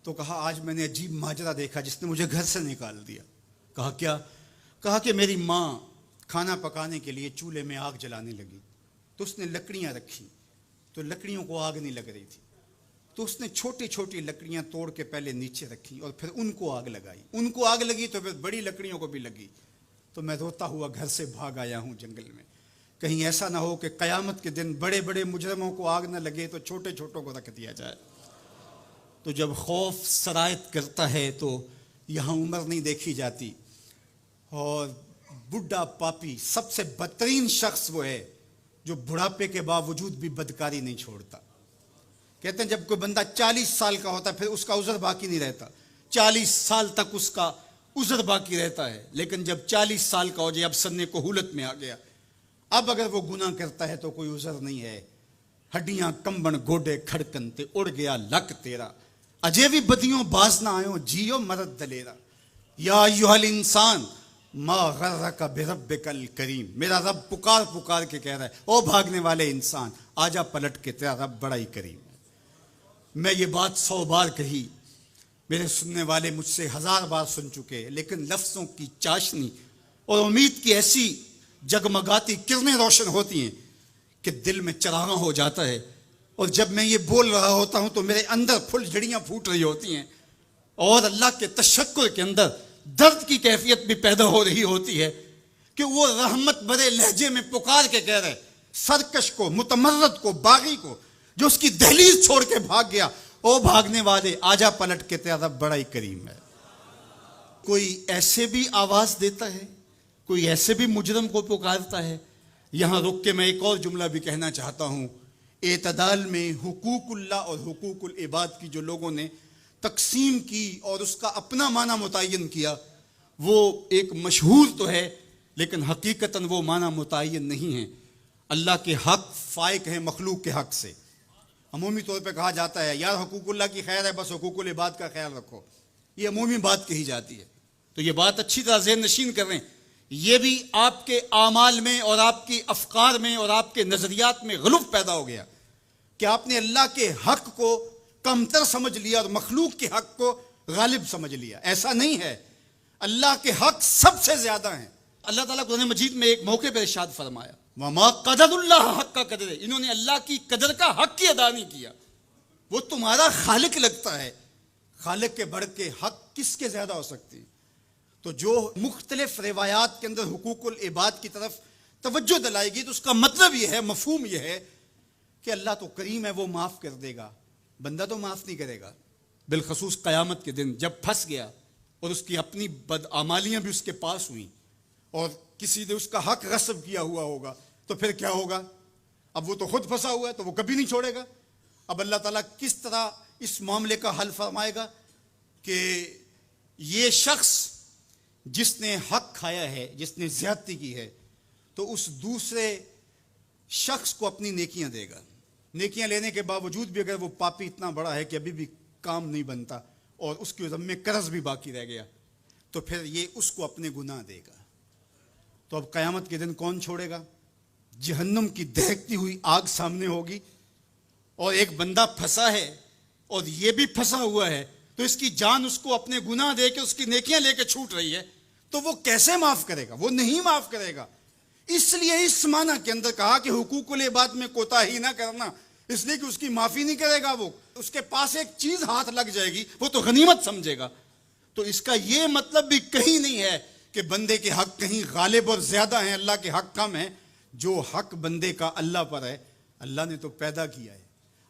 تو کہا آج میں نے عجیب ماجرا دیکھا جس نے مجھے گھر سے نکال دیا۔ کہا کیا؟ کہا کہ میری ماں کھانا پکانے کے لیے چولہے میں آگ جلانے لگی، تو اس نے لکڑیاں رکھی، تو لکڑیوں کو آگ نہیں لگ رہی تھی، تو اس نے چھوٹی چھوٹی لکڑیاں توڑ کے پہلے نیچے رکھی اور پھر ان کو آگ لگائی۔ ان کو آگ لگی تو پھر بڑی لکڑیوں کو بھی لگی۔ تو میں روتا ہوا گھر سے بھاگ آیا ہوں جنگل میں، کہیں ایسا نہ ہو کہ قیامت کے دن بڑے بڑے مجرموں کو آگ نہ لگے تو چھوٹے چھوٹوں کو رکھ دیا جائے۔ تو جب خوف سرایت کرتا ہے تو یہاں عمر نہیں دیکھی جاتی، اور بڈھا پاپی سب سے بدترین شخص وہ ہے جو بڑھاپے کے باوجود بھی بدکاری نہیں چھوڑتا۔ کہتے ہیں جب کوئی بندہ 40 سال کا ہوتا ہے پھر اس کا عذر باقی نہیں رہتا، 40 سال تک اس کا عذر باقی رہتا ہے، لیکن جب 40 سال کا ہو جائے، اب سن کہولت میں آ گیا، اب اگر وہ گناہ کرتا ہے تو کوئی عذر نہیں ہے۔ ہڈیاں کمبن گوڈے کھڑکن تے اڑ گیا لک تیرا، اجے بھی بدیوں باز نہ آئیوں جیو مرد دلیرا، یا ایھا الانسان ما غرک بربک الکریم۔ میرا رب پکار پکار کے کہہ رہا ہے او بھاگنے والے انسان آجا پلٹ کے، تیرا رب بڑا ہی کریم ہے۔ میں یہ بات 100 بار کہی، میرے سننے والے مجھ سے 1000 بار سن چکے، لیکن لفظوں کی چاشنی اور امید کی ایسی جگمگاتی کرنیں روشن ہوتی ہیں کہ دل میں چراغاں ہو جاتا ہے، اور جب میں یہ بول رہا ہوتا ہوں تو میرے اندر پھل جھڑیاں پھوٹ رہی ہوتی ہیں، اور اللہ کے تشکر کے اندر درد کی کیفیت بھی پیدا ہو رہی ہوتی ہے کہ وہ رحمت بھرے لہجے میں پکار کے کہہ رہے سرکش کو، متمرد کو، باغی کو جو اس کی دہلیز چھوڑ کے بھاگ گیا، او بھاگنے والے آجا پلٹ کے، تیرا رب بڑا ہی کریم ہے۔ کوئی ایسے بھی آواز دیتا ہے، کوئی ایسے بھی مجرم کو پکارتا ہے۔ یہاں رک کے میں ایک اور جملہ بھی کہنا چاہتا ہوں۔ اعتدال میں حقوق اللہ اور حقوق العباد کی جو لوگوں نے تقسیم کی اور اس کا اپنا معنی متعین کیا، وہ ایک مشہور تو ہے لیکن حقیقتاً وہ معنی متعین نہیں ہے۔ اللہ کے حق فائق ہیں مخلوق کے حق سے۔ عمومی طور پہ کہا جاتا ہے یار حقوق اللہ کی خیر ہے، بس حقوق العباد کا خیال رکھو۔ یہ عمومی بات کہی جاتی ہے، تو یہ بات اچھی طرح ذہن نشین کر رہے ہیں، یہ بھی آپ کے اعمال میں اور آپ کی افکار میں اور آپ کے نظریات میں غلو پیدا ہو گیا کہ آپ نے اللہ کے حق کو کمتر سمجھ لیا اور مخلوق کے حق کو غالب سمجھ لیا۔ ایسا نہیں ہے، اللہ کے حق سب سے زیادہ ہیں۔ اللہ تعالیٰ قرآن مجید میں ایک موقع پر ارشاد فرمایا، وَمَا قَدَرُ اللَّهَ حَقَّ قَدْرِهِ، انہوں نے اللہ کی قدر کا حق ہی ادا نہیں کیا۔ وہ تمہارا خالق لگتا ہے، خالق کے بڑھ کے حق کس کے زیادہ ہو سکتی؟ تو جو مختلف روایات کے اندر حقوق العباد کی طرف توجہ دلائے گی تو اس کا مطلب یہ ہے، مفہوم یہ ہے کہ اللہ تو کریم ہے، وہ معاف کر دے گا، بندہ تو معاف نہیں کرے گا۔ بالخصوص قیامت کے دن جب پھنس گیا اور اس کی اپنی بدعمالیاں بھی اس کے پاس ہوئیں اور کسی نے اس کا حق غصب کیا ہوا ہوگا تو پھر کیا ہوگا؟ اب وہ تو خود پھنسا ہوا ہے تو وہ کبھی نہیں چھوڑے گا۔ اب اللہ تعالیٰ کس طرح اس معاملے کا حل فرمائے گا کہ یہ شخص جس نے حق کھایا ہے، جس نے زیادتی کی ہے، تو اس دوسرے شخص کو اپنی نیکیاں دے گا۔ نیکیاں لینے کے باوجود بھی اگر وہ پاپی اتنا بڑا ہے کہ ابھی بھی کام نہیں بنتا اور اس کے ذمے قرض بھی باقی رہ گیا، تو پھر یہ اس کو اپنے گناہ دے گا۔ تو اب قیامت کے دن کون چھوڑے گا؟ جہنم کی دہکتی ہوئی آگ سامنے ہوگی اور ایک بندہ پھنسا ہے اور یہ بھی پھنسا ہوا ہے، تو اس کی جان اس کو اپنے گناہ دے کے اس کی نیکیاں لے کے چھوٹ رہی ہے، تو وہ کیسے معاف کرے گا؟ وہ نہیں معاف کرے گا۔ اس لیے اس معنی کے اندر کہا کہ حقوق العباد میں کوتاہی نہ کرنا، اس لیے کہ اس کی معافی نہیں کرے گا، وہ اس کے پاس ایک چیز ہاتھ لگ جائے گی وہ تو غنیمت سمجھے گا۔ تو اس کا یہ مطلب بھی کہیں نہیں ہے کہ بندے کے حق کہیں غالب اور زیادہ ہیں، اللہ کے حق کم ہیں۔ جو حق بندے کا اللہ پر ہے، اللہ نے تو پیدا کیا ہے۔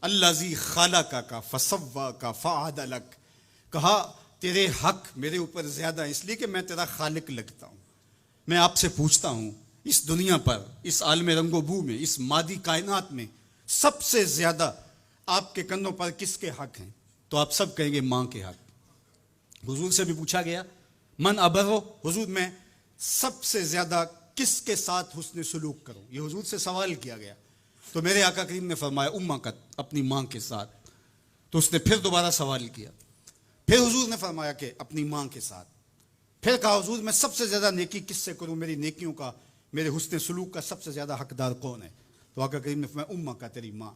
الذی خلقک فسواک فعدلک، کہا تیرے حق میرے اوپر زیادہ ہے اس لیے کہ میں تیرا خالق لگتا ہوں۔ میں آپ سے پوچھتا ہوں، اس دنیا پر، اس عالم رنگ و بو میں، اس مادی کائنات میں سب سے زیادہ آپ کے کندھوں پر کس کے حق ہیں؟ تو آپ سب کہیں گے ماں کے حق۔ حضور سے بھی پوچھا گیا من ابرو، حضور میں سب سے زیادہ کس کے ساتھ حسن سلوک کروں، یہ حضور سے سوال کیا گیا۔ تو میرے آقا کریم نے فرمایا امکت، اپنی ماں کے ساتھ۔ تو اس نے پھر دوبارہ سوال کیا، پھر حضور نے فرمایا کہ اپنی ماں کے ساتھ۔ پھر کہا حضور میں سب سے زیادہ نیکی کس سے کروں، میری نیکیوں کا، میرے حسن سلوک کا سب سے زیادہ حقدار کون ہے؟ تو آقا کریم نے فرمایا امکا، تیری ماں۔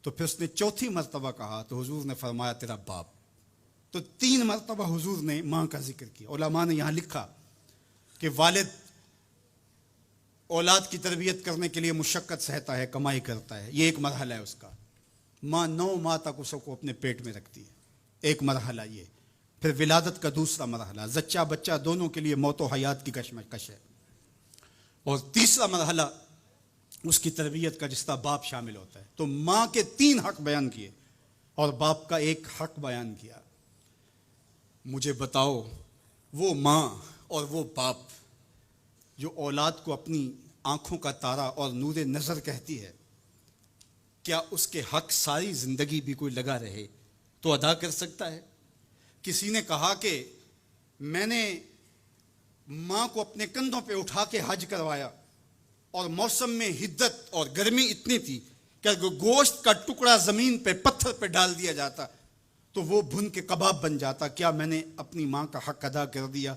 تو پھر اس نے چوتھی مرتبہ کہا تو حضور نے فرمایا تیرا باپ۔ تو 3 مرتبہ حضور نے ماں کا ذکر کیا۔ علماء نے یہاں لکھا کہ والد اولاد کی تربیت کرنے کے لیے مشقت سہتا ہے، کمائی کرتا ہے، یہ ایک مرحلہ ہے اس کا۔ ماں 9 ماہ تک اس کو اپنے پیٹ میں رکھتی ہے، ایک مرحلہ یہ۔ پھر ولادت کا دوسرا مرحلہ، زچہ بچہ دونوں کے لیے موت و حیات کی کشمکش ہے۔ اور تیسرا مرحلہ اس کی تربیت کا جس طرح باپ شامل ہوتا ہے۔ تو ماں کے 3 حق بیان کیے اور باپ کا ایک حق بیان کیا۔ مجھے بتاؤ وہ ماں اور وہ باپ جو اولاد کو اپنی آنکھوں کا تارا اور نور نظر کہتی ہے، کیا اس کے حق ساری زندگی بھی کوئی لگا رہے تو ادا کر سکتا ہے؟ کسی نے کہا کہ میں نے ماں کو اپنے کندھوں پہ اٹھا کے حج کروایا اور موسم میں حدت اور گرمی اتنی تھی کہ اگر گوشت کا ٹکڑا زمین پہ پتھر پہ ڈال دیا جاتا تو وہ بھن کے کباب بن جاتا، کیا میں نے اپنی ماں کا حق ادا کر دیا؟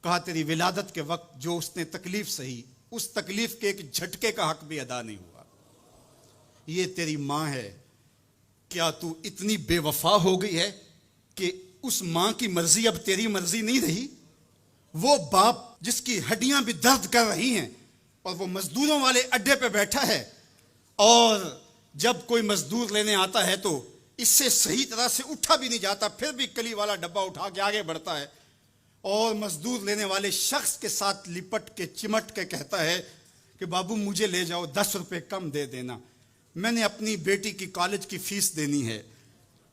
کہا تیری ولادت کے وقت جو اس نے تکلیف سہی، اس تکلیف کے ایک جھٹکے کا حق بھی ادا نہیں ہوا۔ یہ تیری ماں ہے، کیا تو اتنی بے وفا ہو گئی ہے کہ اس ماں کی مرضی اب تیری مرضی نہیں رہی؟ وہ باپ جس کی ہڈیاں بھی درد کر رہی ہیں اور وہ مزدوروں والے اڈے پہ بیٹھا ہے، اور جب کوئی مزدور لینے آتا ہے تو اس سے صحیح طرح سے اٹھا بھی نہیں جاتا، پھر بھی کلی والا ڈبہ اٹھا کے آگے بڑھتا ہے، اور مزدور لینے والے شخص کے ساتھ لپٹ کے چمٹ کے کہتا ہے کہ بابو مجھے لے جاؤ، 10 روپے کم دے دینا، میں نے اپنی بیٹی کی کالج کی فیس دینی ہے۔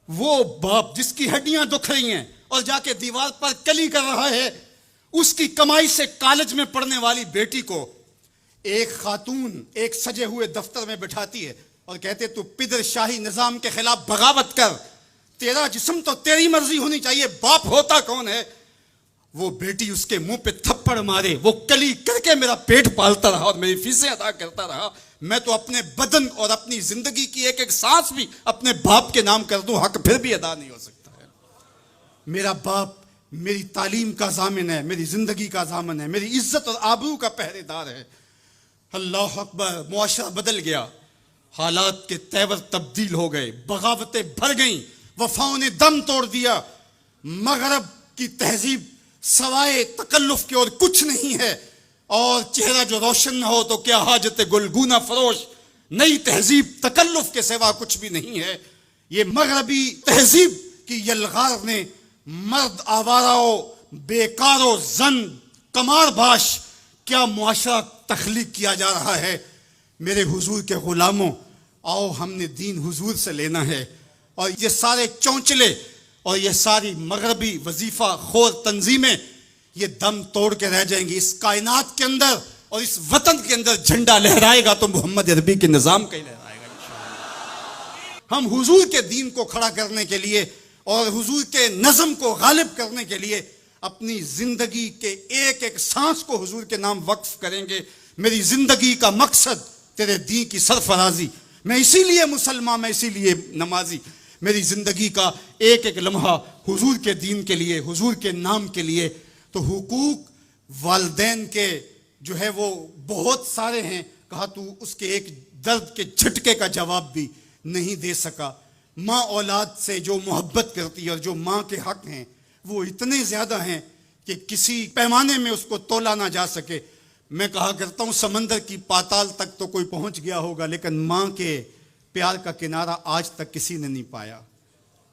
وہ باپ جس کی ہڈیاں دکھ رہی ہیں اور جا کے دیوار پر کلی کر رہا ہے، اس کی کمائی سے کالج میں پڑھنے والی بیٹی کو ایک خاتون ایک سجے ہوئے دفتر میں بٹھاتی ہے اور کہتے تو پدر شاہی نظام کے خلاف بغاوت کر، تیرا جسم تو تیری مرضی ہونی چاہیے، باپ ہوتا کون ہے؟ وہ بیٹی اس کے منہ پہ تھپڑ مارے، وہ کلی کر کے میرا پیٹ پالتا رہا اور میری فیسیں ادا کرتا رہا، میں تو اپنے بدن اور اپنی زندگی کی ایک ایک سانس بھی اپنے باپ کے نام کر دوں، حق پھر بھی ادا نہیں ہو سکتا ہے۔ میرا باپ میری تعلیم کا ضامن ہے، میری زندگی کا ضامن ہے، میری عزت اور آبرو کا پہرے دار ہے۔ اللہ اکبر، معاشرہ بدل گیا، حالات کے تیور تبدیل ہو گئے، بغاوتیں بھر گئیں، وفاؤں نے دم توڑ دیا۔ مغرب کی تہذیب سوائے تکلف کے اور کچھ نہیں ہے، اور چہرہ جو روشن نہ ہو تو کیا حاجت گلگونہ فروش، نئی تہذیب تکلف کے سوا کچھ بھی نہیں ہے۔ یہ مغربی تہذیب کی یلغار نے مرد آوارہ، بیکار و زن کمار باش کیا معاشرہ تخلیق کیا جا رہا ہے۔ میرے حضور کے غلاموں، آؤ ہم نے دین حضور سے لینا ہے، اور یہ سارے چونچلے اور یہ ساری مغربی وظیفہ خور تنظیمیں یہ دم توڑ کے رہ جائیں گی۔ اس کائنات کے اندر اور اس وطن کے اندر جھنڈا لہرائے گا تو محمد عربی کے نظام کا ہی لہرائے گا انشاءاللہ۔ ہم حضور کے دین کو کھڑا کرنے کے لیے اور حضور کے نظم کو غالب کرنے کے لیے اپنی زندگی کے ایک ایک سانس کو حضور کے نام وقف کریں گے۔ میری زندگی کا مقصد تیرے دین کی سرفرازی، میں اسی لیے مسلمان، میں اسی لیے نمازی، میری زندگی کا ایک ایک لمحہ حضور کے دین کے لیے، حضور کے نام کے لیے۔ تو حقوق والدین کے جو ہے وہ بہت سارے ہیں، کہا تو اس کے ایک درد کے جھٹکے کا جواب بھی نہیں دے سکا۔ ماں اولاد سے جو محبت کرتی ہے اور جو ماں کے حق ہیں وہ اتنے زیادہ ہیں کہ کسی پیمانے میں اس کو تولا نہ جا سکے۔ میں کہا کرتا ہوں سمندر کی پاتال تک تو کوئی پہنچ گیا ہوگا، لیکن ماں کے پیار کا کنارہ آج تک کسی نے نہیں پایا۔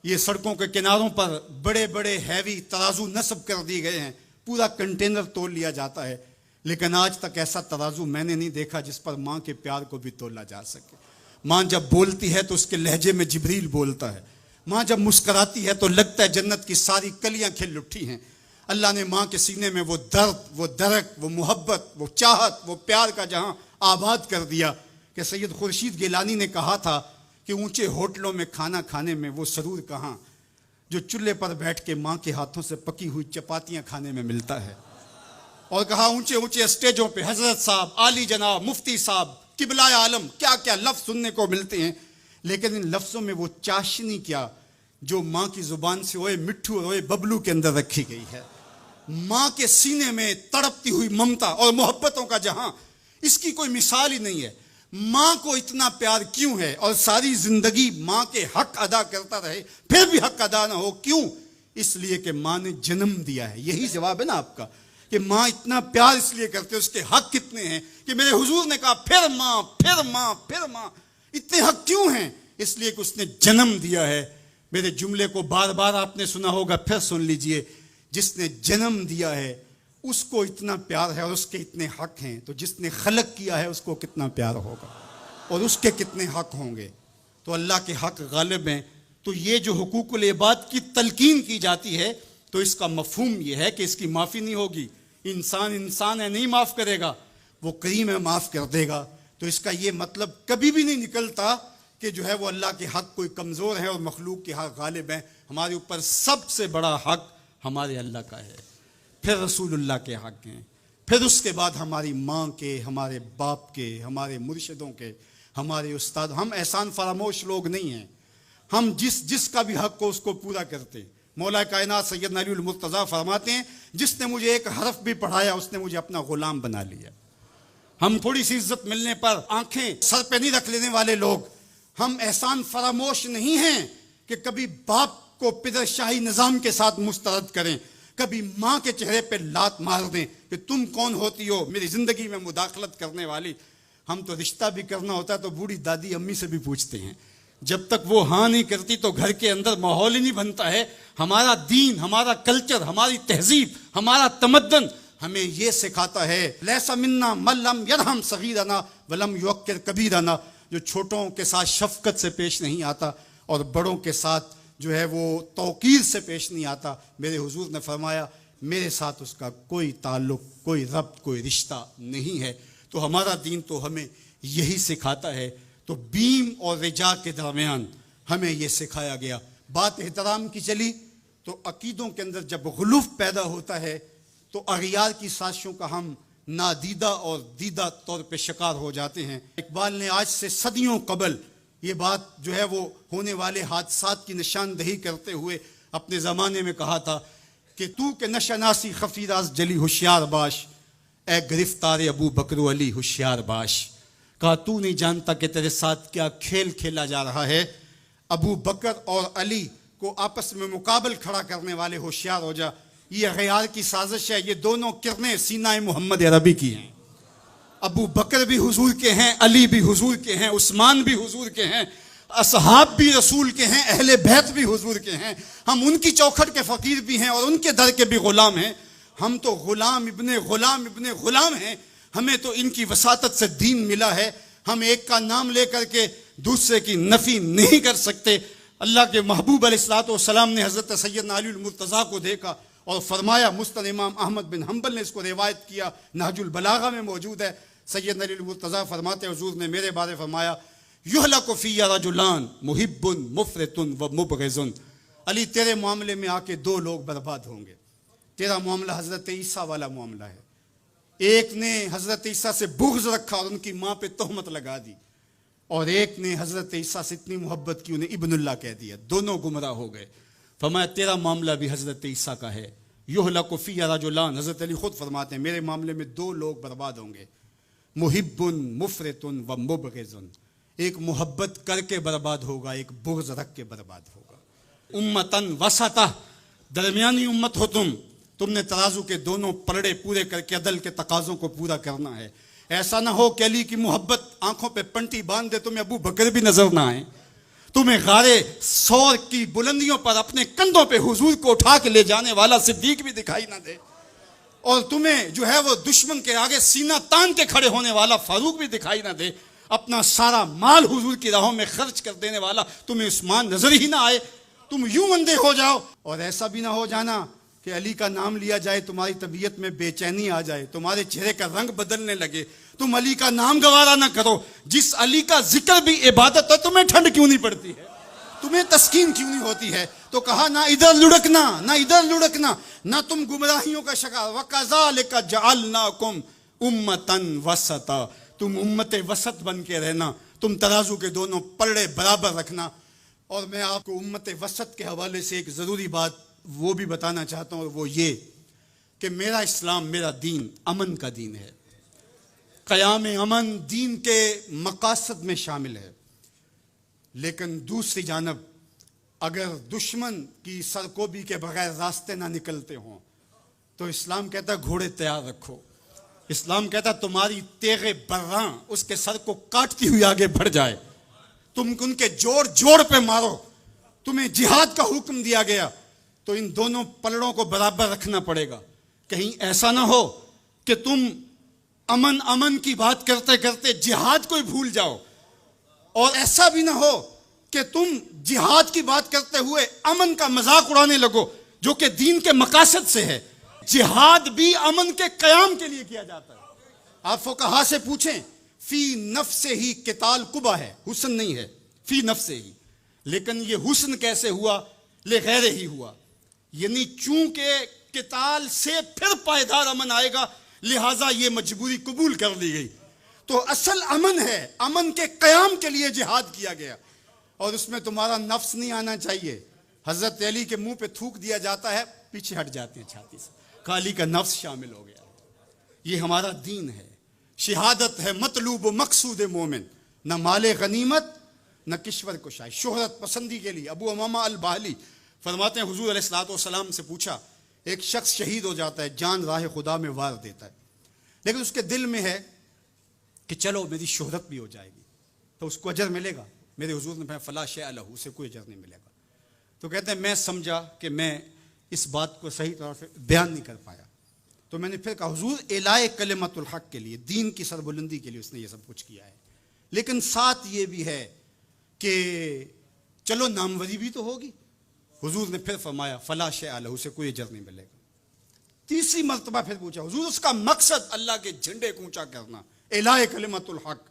یہ سڑکوں کے کناروں پر بڑے بڑے ہیوی ترازو نصب کر دیے گئے ہیں، پورا کنٹینر تول لیا جاتا ہے، لیکن آج تک ایسا ترازو میں نے نہیں دیکھا جس پر ماں کے پیار کو بھی تولا جا سکے۔ ماں جب بولتی ہے تو اس کے لہجے میں جبریل بولتا ہے، ماں جب مسکراتی ہے تو لگتا ہے جنت کی ساری کلیاں کھل اٹھی ہیں۔ اللہ نے ماں کے سینے میں وہ درد، وہ درک، وہ محبت، وہ چاہت، وہ پیار کا جہاں آباد کر دیا کہ سید خورشید گیلانی نے کہا تھا کہ اونچے ہوٹلوں میں کھانا کھانے میں وہ سرور کہاں جو چولہے پر بیٹھ کے ماں کے ہاتھوں سے پکی ہوئی چپاتیاں کھانے میں ملتا ہے۔ اور کہا اونچے اونچے اسٹیجوں پہ حضرت صاحب، عالی جناب، مفتی صاحب، قبلہ عالم، کیا کیا لفظ سننے کو ملتے ہیں، لیکن ان لفظوں میں وہ چاشنی کیا جو ماں کی زبان سے اوئے مٹھو اور اوئے ببلو کے اندر رکھی گئی ہے۔ ماں کے سینے میں تڑپتی ہوئی ممتا اور محبتوں کا جہاں، اس کی کوئی مثال ہی نہیں ہے۔ ماں کو اتنا پیار کیوں ہے اور ساری زندگی ماں کے حق ادا کرتا رہے پھر بھی حق ادا نہ ہو، کیوں؟ اس لیے کہ ماں نے جنم دیا ہے۔ یہی جواب ہے نا آپ کا کہ ماں اتنا پیار اس لیے کرتے، اس کے حق کتنے ہیں کہ میرے حضور نے کہا پھر ماں، پھر ماں، پھر ماں۔ اتنے حق کیوں ہیں؟ اس لیے کہ اس نے جنم دیا ہے۔ میرے جملے کو بار بار آپ نے سنا ہوگا، پھر سن لیجئے، جس نے جنم دیا ہے اس کو اتنا پیار ہے اور اس کے اتنے حق ہیں، تو جس نے خلق کیا ہے اس کو کتنا پیار ہوگا اور اس کے کتنے حق ہوں گے۔ تو اللہ کے حق غالب ہیں۔ تو یہ جو حقوق العباد کی تلقین کی جاتی ہے تو اس کا مفہوم یہ ہے کہ اس کی معافی نہیں ہوگی۔ انسان ہے، نہیں معاف کرے گا، وہ کریم ہے، معاف کر دے گا۔ تو اس کا یہ مطلب کبھی بھی نہیں نکلتا کہ جو ہے وہ اللہ کے حق کوئی کمزور ہے اور مخلوق کے حق غالب ہیں۔ ہمارے اوپر سب سے بڑا حق ہمارے اللہ کا ہے، پھر رسول اللہ کے حق ہیں، پھر اس کے بعد ہماری ماں کے، ہمارے باپ کے، ہمارے مرشدوں کے، ہمارے استاد۔ ہم احسان فراموش لوگ نہیں ہیں، ہم جس کا بھی حق ہو اس کو پورا کرتے ہیں۔ مولا کائنات سیدنا علی المرتضیٰ فرماتے ہیں جس نے مجھے ایک حرف بھی پڑھایا اس نے مجھے اپنا غلام بنا لیا۔ ہم تھوڑی سی عزت ملنے پر آنکھیں سر پہ نہیں رکھ لینے والے لوگ، ہم احسان فراموش نہیں ہیں کہ کبھی باپ کو پدر شاہی نظام کے ساتھ مسترد کریں، کبھی ماں کے چہرے پہ لات مار دیں کہ تم کون ہوتی ہو میری زندگی میں مداخلت کرنے والی۔ ہم تو رشتہ بھی کرنا ہوتا ہے تو بوڑھی دادی امی سے بھی پوچھتے ہیں، جب تک وہ ہاں نہیں کرتی تو گھر کے اندر ماحول ہی نہیں بنتا ہے۔ ہمارا دین، ہمارا کلچر، ہماری تہذیب، ہمارا تمدن ہمیں یہ سکھاتا ہے لیس منا من لم یرحم صغیرنا ولم یوقر کبیرنا، جو چھوٹوں کے ساتھ شفقت سے پیش نہیں آتا اور بڑوں کے ساتھ جو ہے وہ توقیر سے پیش نہیں آتا۔ میرے حضور نے فرمایا میرے ساتھ اس کا کوئی تعلق، کوئی ربط، کوئی رشتہ نہیں ہے۔ تو ہمارا دین تو ہمیں یہی سکھاتا ہے۔ تو بیم اور رجا کے درمیان ہمیں یہ سکھایا گیا۔ بات احترام کی چلی تو عقیدوں کے اندر جب غلوف پیدا ہوتا ہے تو اغیار کی سازشوں کا ہم نادیدہ اور دیدہ طور پہ شکار ہو جاتے ہیں۔ اقبال نے آج سے صدیوں قبل یہ بات جو ہے وہ ہونے والے حادثات کی نشاندہی کرتے ہوئے اپنے زمانے میں کہا تھا کہ تو کہ نشناسی خفی راز جلی ہوشیار باش، اے گرفتار ابو بکر و علی ہوشیار باش. کہا تو نہیں جانتا کہ تیرے ساتھ کیا کھیل کھیلا جا رہا ہے. ابو بکر اور علی کو آپس میں مقابل کھڑا کرنے والے ہوشیار ہو جا. یہ غیار کی سازش ہے. یہ دونوں کرنیں سینہ محمد عربی کی ہیں. ابو بکر بھی حضور کے ہیں، علی بھی حضور کے ہیں، عثمان بھی حضور کے ہیں، اصحاب بھی رسول کے ہیں، اہل بیت بھی حضور کے ہیں. ہم ان کی چوکھٹ کے فقیر بھی ہیں اور ان کے در کے بھی غلام ہیں. ہم تو غلام ابن غلام ابن غلام ہیں. ہمیں تو ان کی وساطت سے دین ملا ہے. ہم ایک کا نام لے کر کے دوسرے کی نفی نہیں کر سکتے. اللہ کے محبوب علیہ الصلوۃ والسلام نے حضرت سیدنا علی المرتضیٰ کو دیکھا اور فرمایا، مسند امام احمد بن حنبل نے اس کو روایت کیا، نہج البلاغہ میں موجود ہے. سیدنا علی المرتضیٰ فرماتے حضور نے میرے بارے فرمایا، یہلک فی رجلان محب مفرط و مبغض. علی تیرے معاملے میں آ کے دو لوگ برباد ہوں گے. تیرا معاملہ حضرت عیسیٰ والا معاملہ ہے. ایک نے حضرت عیسیٰ سے بغض رکھا اور ان کی ماں پہ تہمت لگا دی، اور ایک نے حضرت عیسیٰ سے اتنی محبت کی انہیں ابن اللہ کہہ دیا. دونوں گمراہ ہو گئے. فرمایا تیرا معاملہ بھی حضرت عیسیٰ کا ہے. یہلک فی رجلان، حضرت علی خود فرماتے ہیں میرے معاملے میں دو لوگ برباد ہوں گے، محب مفرط و مبغض. ایک محبت کر کے برباد ہوگا، ایک بغض رکھ کے برباد ہوگا. امتن وسطہ، درمیانی امت ہو تم نے ترازو کے دونوں پلڑے پورے کر کے عدل کے تقاضوں کو پورا کرنا ہے. ایسا نہ ہو کہ علی کی محبت آنکھوں پہ پنٹی باندھ دے، تمہیں ابو بکر بھی نظر نہ آئے، تمہیں غارے سور کی بلندیوں پر اپنے کندھوں پہ حضور کو اٹھا کے لے جانے والا صدیق بھی دکھائی نہ دے، اور تمہیں جو ہے وہ دشمن کے آگے سینہ تان کے کھڑے ہونے والا فاروق بھی دکھائی نہ دے، اپنا سارا مال حضور کی راہوں میں خرچ کر دینے والا تمہیں عثمان نظر ہی نہ آئے، تم یوں اندھے ہو جاؤ. اور ایسا بھی نہ ہو جانا کہ علی کا نام لیا جائے تمہاری طبیعت میں بے چینی آ جائے، تمہارے چہرے کا رنگ بدلنے لگے، تم علی کا نام گوارا نہ کرو. جس علی کا ذکر بھی عبادت ہے، تمہیں ٹھنڈ کیوں نہیں پڑتی ہے، تمہیں تسکین کیوں نہیں ہوتی ہے؟ تو کہا نہ ادھر لڑکنا نہ ادھر لڑکنا، نہ تم گمراہیوں کا شکار. وَكَذَلِكَ جَعَلْنَاكُمْ أُمَّةً وَسَطًا، تم امت وسط بن کے رہنا، تم ترازو کے دونوں پلڑے برابر رکھنا. اور میں آپ کو امت وسط کے حوالے سے ایک ضروری بات وہ بھی بتانا چاہتا ہوں، اور وہ یہ کہ میرا اسلام، میرا دین امن کا دین ہے. قیام امن دین کے مقاصد میں شامل ہے. لیکن دوسری جانب اگر دشمن کی سرکوبی کے بغیر راستے نہ نکلتے ہوں تو اسلام کہتا ہے گھوڑے تیار رکھو. اسلام کہتا ہے تمہاری تیغ براں اس کے سر کو کاٹتی ہوئی آگے بڑھ جائے، تم ان کے جوڑ جوڑ پہ مارو. تمہیں جہاد کا حکم دیا گیا تو ان دونوں پلڑوں کو برابر رکھنا پڑے گا. کہیں ایسا نہ ہو کہ تم امن کی بات کرتے کرتے جہاد کو ہی بھول جاؤ، اور ایسا بھی نہ ہو کہ تم جہاد کی بات کرتے ہوئے امن کا مذاق اڑانے لگو جو کہ دین کے مقاصد سے ہے. جہاد بھی امن کے قیام کے لیے کیا جاتا ہے. آپ فقہا سے پوچھیں، فی نفس ہی قتال قبح ہے، حسن نہیں ہے، فی نفس ہی. لیکن یہ حسن کیسے ہوا؟ لغیر ہی ہوا، یعنی چونکہ قتال سے پھر پائیدار امن آئے گا، لہٰذا یہ مجبوری قبول کر لی گئی. تو اصل امن ہے، امن کے قیام کے لیے جہاد کیا گیا، اور اس میں تمہارا نفس نہیں آنا چاہیے. حضرت علی کے منہ پہ تھوک دیا جاتا ہے، پیچھے ہٹ جاتے ہیں چھاتی سے، علی کا نفس شامل ہو گیا. یہ ہمارا دین ہے. شہادت ہے مطلوب و مقصود مومن، نہ مال غنیمت نہ کشور کشائی، شہرت پسندی کے لیے. ابو امامہ الباہلی فرماتے ہیں حضور علیہ الصلوۃ والسلام سے پوچھا، ایک شخص شہید ہو جاتا ہے، جان راہ خدا میں وار دیتا ہے، لیکن اس کے دل میں ہے کہ چلو میری شہرت بھی ہو جائے گی تو اس کو اجر ملے گا. میرے حضور نے فرمایا فلا شیء لہ، اسے کوئی اجر نہیں ملے گا. تو کہتے ہیں میں سمجھا کہ میں اس بات کو صحیح طرح سے بیان نہیں کر پایا، تو میں نے پھر کہا حضور اعلاء کلمت الحق کے لیے، دین کی سربلندی کے لیے اس نے یہ سب کچھ کیا ہے، لیکن ساتھ یہ بھی ہے کہ چلو ناموری بھی تو ہوگی. حضور نے پھر فرمایا فلا شیء لہ، اسے کوئی اجر نہیں ملے گا. تیسری مرتبہ پھر پوچھا حضور اس کا مقصد اللہ کے جھنڈے کو اونچا کرنا، اعلاء کلمت الحق،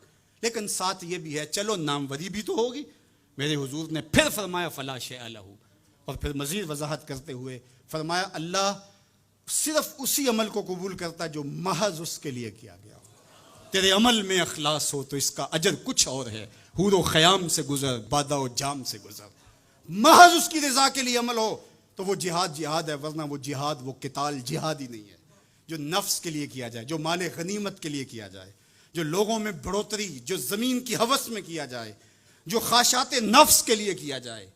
لیکن ساتھ یہ بھی ہے چلو ناموری بھی تو ہوگی. میرے حضور نے پھر فرمایا فلا شیء لہ، اور پھر مزید وضاحت کرتے ہوئے فرمایا اللہ صرف اسی عمل کو قبول کرتا ہے جو محض اس کے لیے کیا گیا ہو. تیرے عمل میں اخلاص ہو تو اس کا اجر کچھ اور ہے. حور و خیام سے گزر، بادہ و جام سے گزر، محض اس کی رضا کے لیے عمل ہو تو وہ جہاد جہاد ہے، ورنہ وہ جہاد، وہ قتال جہاد ہی نہیں ہے جو نفس کے لیے کیا جائے، جو مال غنیمت کے لیے کیا جائے، جو لوگوں میں بڑھوتری، جو زمین کی ہوس میں کیا جائے، جو خواہشات نفس کے لیے کیا جائے۔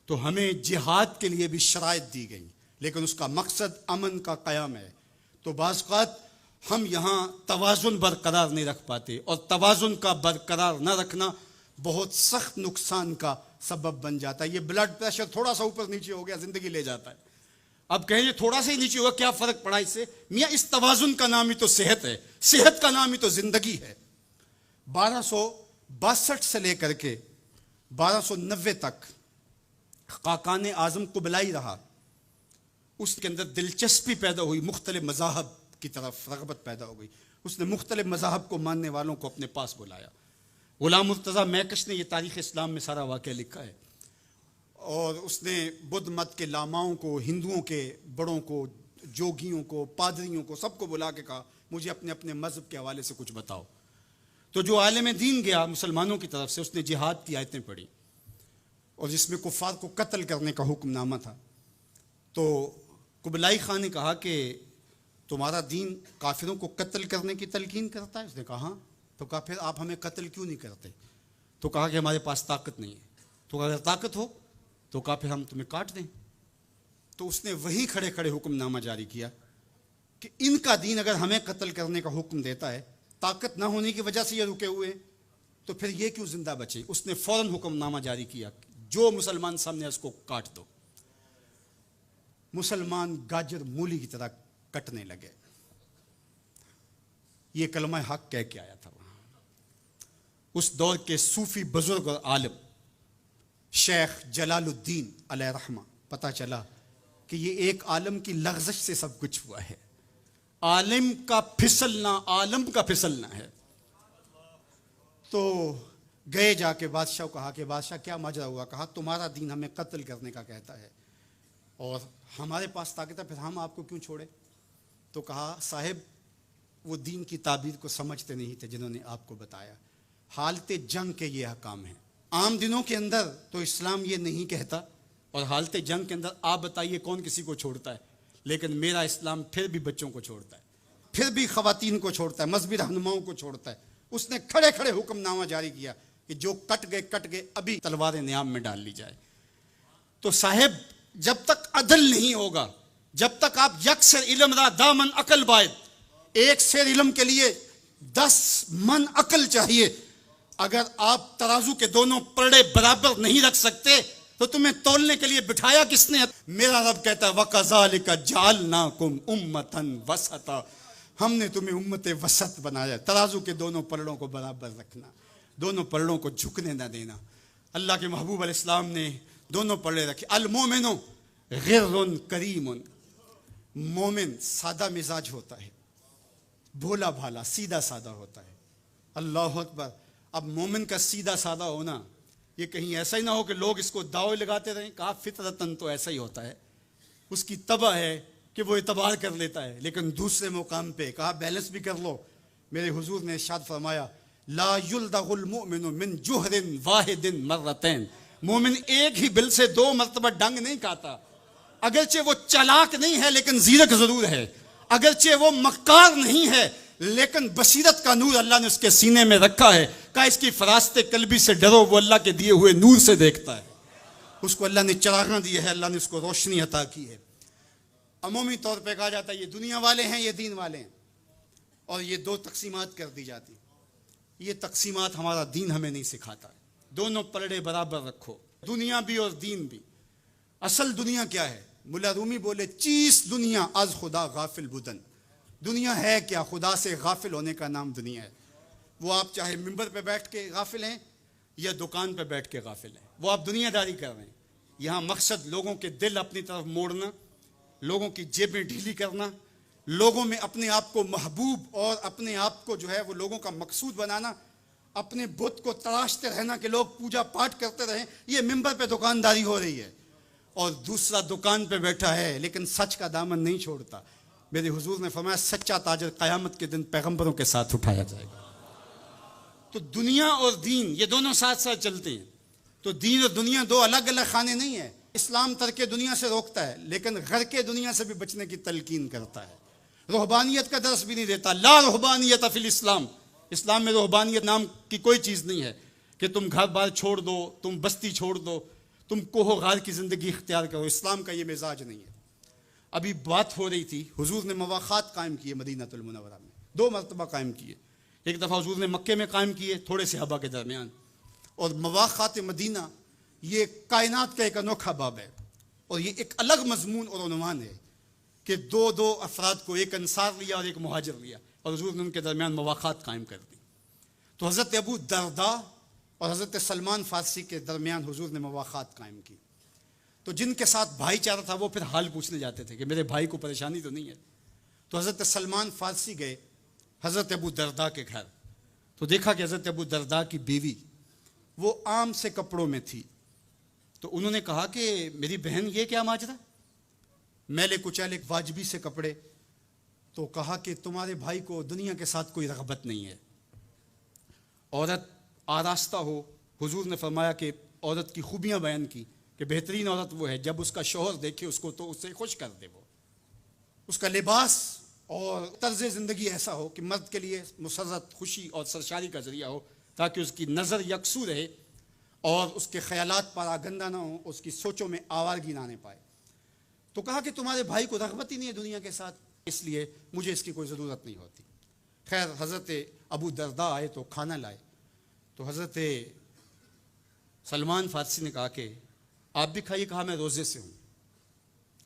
تو ہمیں جہاد کے لیے بھی شرائط دی گئی، لیکن اس کا مقصد امن کا قیام ہے۔ تو بعض اوقات ہم یہاں توازن برقرار نہیں رکھ پاتے، اور توازن کا برقرار نہ رکھنا بہت سخت نقصان کا سبب بن جاتا ہے۔ یہ بلڈ پریشر تھوڑا سا اوپر نیچے ہو گیا زندگی لے جاتا ہے۔ اب کہیں یہ تھوڑا سا ہی نیچے ہوا، کیا فرق پڑا اس سے؟ میاں اس توازن کا نام ہی تو صحت ہے، صحت کا نام ہی تو زندگی ہے۔ 1262 سے لے کر کے 1290 تک خاقان اعظم قبلائی رہا۔ اس کے اندر دلچسپی پیدا ہوئی، مختلف مذاہب کی طرف رغبت پیدا ہو گئی۔ اس نے مختلف مذاہب کو ماننے والوں کو اپنے پاس بلایا۔ غلام مرتضیٰ میکش نے یہ تاریخ اسلام میں سارا واقعہ لکھا ہے، اور اس نے بدھ مت کے لاماؤں کو، ہندوؤں کے بڑوں کو، جوگیوں کو، پادریوں کو، سب کو بلا کے کہا مجھے اپنے اپنے مذہب کے حوالے سے کچھ بتاؤ۔ تو جو عالم دین گیا مسلمانوں کی طرف سے، اس نے جہاد کی آیتیں پڑھی، اور جس میں کفار کو قتل کرنے کا حکم نامہ تھا۔ تو قبلائی خان نے کہا کہ تمہارا دین کافروں کو قتل کرنے کی تلقین کرتا ہے؟ اس نے کہا ہاں۔ تو کہا پھر آپ ہمیں قتل کیوں نہیں کرتے؟ تو کہا کہ ہمارے پاس طاقت نہیں ہے۔ تو اگر طاقت ہو تو کہا پھر ہم تمہیں کاٹ دیں۔ تو اس نے وہی کھڑے کھڑے حکم نامہ جاری کیا کہ ان کا دین اگر ہمیں قتل کرنے کا حکم دیتا ہے، طاقت نہ ہونے کی وجہ سے یہ رکے ہوئے، تو پھر یہ کیوں زندہ بچے؟ اس نے فوراً حکم نامہ جاری کیا، جو مسلمان سامنے اس کو کاٹ دو۔ مسلمان گاجر مولی کی طرح کٹنے لگے۔ یہ کلمہ حق کہہ کے آیا تھا وہاں۔ اس دور کے صوفی بزرگ اور عالم شیخ جلال الدین علیہ رحمہ، پتہ چلا کہ یہ ایک عالم کی لغزش سے سب کچھ ہوا ہے۔ عالم کا پھسلنا عالم کا پھسلنا ہے۔ تو گئے جا کے بادشاہ کو کہا کہ بادشاہ کیا ماجرا ہوا؟ کہا تمہارا دین ہمیں قتل کرنے کا کہتا ہے، اور ہمارے پاس طاقت ہے، پھر ہم آپ کو کیوں چھوڑے؟ تو کہا صاحب وہ دین کی تعبیر کو سمجھتے نہیں تھے جنہوں نے آپ کو بتایا۔ حالت جنگ کے یہ احکام ہیں۔ عام دنوں کے اندر تو اسلام یہ نہیں کہتا، اور حالت جنگ کے اندر آپ بتائیے کون کسی کو چھوڑتا ہے؟ لیکن میرا اسلام پھر بھی بچوں کو چھوڑتا ہے، پھر بھی خواتین کو چھوڑتا ہے، مذہبی رہنماؤں کو چھوڑتا ہے۔ اس نے کھڑے کھڑے حکم نامہ جاری کیا کہ جو کٹ گئے ابھی تلواریں نیام میں ڈال لی جائے۔ تو صاحب جب تک عدل نہیں ہوگا، جب تک آپ یکسر علم را دامن عقل باید، ایک سیر علم کے لیے 10 من عقل چاہیے، اگر آپ ترازو کے دونوں پلڑے برابر نہیں رکھ سکتے تو تمہیں تولنے کے لیے بٹھایا کس نے؟ میرا رب کہتا ہے وَكَذَلِكَ جَعَلْنَاكُمْ أُمَّةً وَسَطًا، ہم نے تمہیں امت وسط بنایا۔ ترازو کے دونوں پلڑوں کو برابر رکھنا، دونوں پلڑوں کو جھکنے نہ دینا۔ اللہ کے محبوب علیہ السلام نے دونوں پلڑے رکھے۔ المومن غر کریم، مومن سادہ مزاج ہوتا ہے، بھولا بھالا سیدھا سادہ ہوتا ہے۔ اللہ اکبر۔ اب مومن کا سیدھا سادہ ہونا یہ کہیں ایسا ہی نہ ہو کہ لوگ اس کو دعوے لگاتے رہیں۔ کہا فطرتاً تو ایسا ہی ہوتا ہے، اس کی طبع ہے کہ وہ اعتبار کر لیتا ہے، لیکن دوسرے مقام پہ کہا بیلنس بھی کر لو۔ میرے حضور نے ارشاد فرمایا لا یلدغ المؤمن من جوہر واحد مرتين، مومن ایک ہی بل سے 2 مرتبہ ڈنگ نہیں کھاتا۔ اگرچہ وہ چالاک نہیں ہے لیکن زیرک ضرور ہے، اگرچہ وہ مکار نہیں ہے لیکن بصیرت کا نور اللہ نے اس کے سینے میں رکھا ہے۔ کہا اس کی فراست قلبی سے ڈرو، وہ اللہ کے دیے ہوئے نور سے دیکھتا ہے، اس کو اللہ نے چراغاں دی ہے، اللہ نے اس کو روشنی عطا کی ہے۔ عمومی طور پہ کہا جاتا ہے یہ دنیا والے ہیں، یہ دین والے ہیں، اور یہ 2 تقسیمات کر دی جاتی۔ یہ تقسیمات ہمارا دین ہمیں نہیں سکھاتا۔ دونوں پلڑے برابر رکھو، دنیا بھی اور دین بھی۔ اصل دنیا کیا ہے؟ ملا رومی بولے چیز دنیا از خدا غافل بدن، دنیا ہے کیا؟ خدا سے غافل ہونے کا نام دنیا ہے۔ وہ آپ چاہے ممبر پہ بیٹھ کے غافل ہیں یا دکان پہ بیٹھ کے غافل ہیں، وہ آپ دنیا داری کر رہے ہیں۔ یہاں مقصد لوگوں کے دل اپنی طرف موڑنا، لوگوں کی جیبیں ڈھیلی کرنا، لوگوں میں اپنے آپ کو محبوب اور اپنے آپ کو جو ہے وہ لوگوں کا مقصود بنانا، اپنے بت کو تراشتے رہنا کہ لوگ پوجا پاٹ کرتے رہیں۔ یہ ممبر پہ دکانداری ہو رہی ہے، اور دوسرا دکان پہ بیٹھا ہے لیکن سچ کا دامن نہیں چھوڑتا۔ میرے حضور نے فرمایا سچا تاجر قیامت کے دن پیغمبروں کے ساتھ اٹھایا جائے گا۔ تو دنیا اور دین یہ دونوں ساتھ ساتھ چلتے ہیں۔ تو دین اور دنیا 2 الگ الگ خانے نہیں ہیں۔ اسلام ترک دنیا سے روکتا ہے لیکن غرق دنیا سے بھی بچنے کی تلقین کرتا ہے. رہبانیت کا درس بھی نہیں دیتا. لا رہبانیت فی الاسلام. اسلام میں رہبانیت نام کی کوئی چیز نہیں ہے کہ تم گھر بار چھوڑ دو, تم بستی چھوڑ دو, تم کوہ غار کی زندگی اختیار کرو. اسلام کا یہ مزاج نہیں ہے. ابھی بات ہو رہی تھی, حضور نے مواخات قائم کیے مدینہ المنورہ میں, 2 مرتبہ قائم کیے. ایک دفعہ حضور نے مکے میں قائم کیے تھوڑے صحابہ کے درمیان. اور مواخات مدینہ یہ کائنات کا ایک انوکھا باب ہے, اور یہ ایک الگ مضمون اور عنوان ہے کہ 2 افراد کو, ایک انصار لیا اور ایک مہاجر لیا, اور حضور نے ان کے درمیان مواخات قائم کر دی. تو حضرت ابو درداء اور حضرت سلمان فارسی کے درمیان حضور نے مواخات قائم کی. تو جن کے ساتھ بھائی چارہ تھا وہ پھر حال پوچھنے جاتے تھے کہ میرے بھائی کو پریشانی تو نہیں ہے. تو حضرت سلمان فارسی گئے حضرت ابو درداء کے گھر, تو دیکھا کہ حضرت ابو درداء کی بیوی وہ عام سے کپڑوں میں تھی. تو انہوں نے کہا کہ میری بہن یہ کیا ماجرا, میلے کچیلے واجبی سے کپڑے. تو کہا کہ تمہارے بھائی کو دنیا کے ساتھ کوئی رغبت نہیں ہے, عورت آراستہ ہو. حضور نے فرمایا کہ عورت کی خوبیاں بیان کی کہ بہترین عورت وہ ہے جب اس کا شوہر دیکھے اس کو تو اسے خوش کر دے, وہ اس کا لباس اور طرز زندگی ایسا ہو کہ مرد کے لیے مسرت, خوشی اور سرشاری کا ذریعہ ہو, تاکہ اس کی نظر یکسو رہے اور اس کے خیالات پراگندہ نہ ہوں, اس کی سوچوں میں آوارگی نہ آنے پائے. تو کہا کہ تمہارے بھائی کو رغبت ہی نہیں ہے دنیا کے ساتھ, اس لیے مجھے اس کی کوئی ضرورت نہیں ہوتی. خیر حضرت ابو درداء آئے تو کھانا لائے. تو حضرت سلمان فارسی نے کہا کہ آپ بھی کھائیے. کہا میں روزے سے ہوں.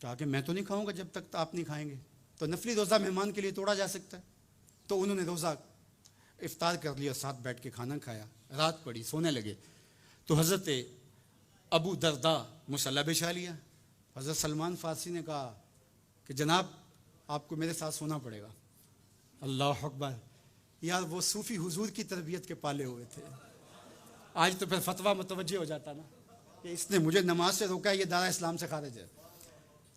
کہا کہ میں تو نہیں کھاؤں گا جب تک آپ نہیں کھائیں گے. تو نفلی روزہ مہمان کے لیے توڑا جا سکتا ہے. تو انہوں نے روزہ افطار کر لیا, ساتھ بیٹھ کے کھانا کھایا. رات پڑی, سونے لگے. تو حضرت ابو درداء مصلی بچھا لیا. حضرت سلمان فارسی نے کہا کہ جناب آپ کو میرے ساتھ سونا پڑے گا. اللہ اکبر. یار وہ صوفی حضور کی تربیت کے پالے ہوئے تھے. آج تو پھر فتویٰ متوجہ ہو جاتا نا کہ اس نے مجھے نماز سے روکا ہے, یہ دارا اسلام سے خارج ہے.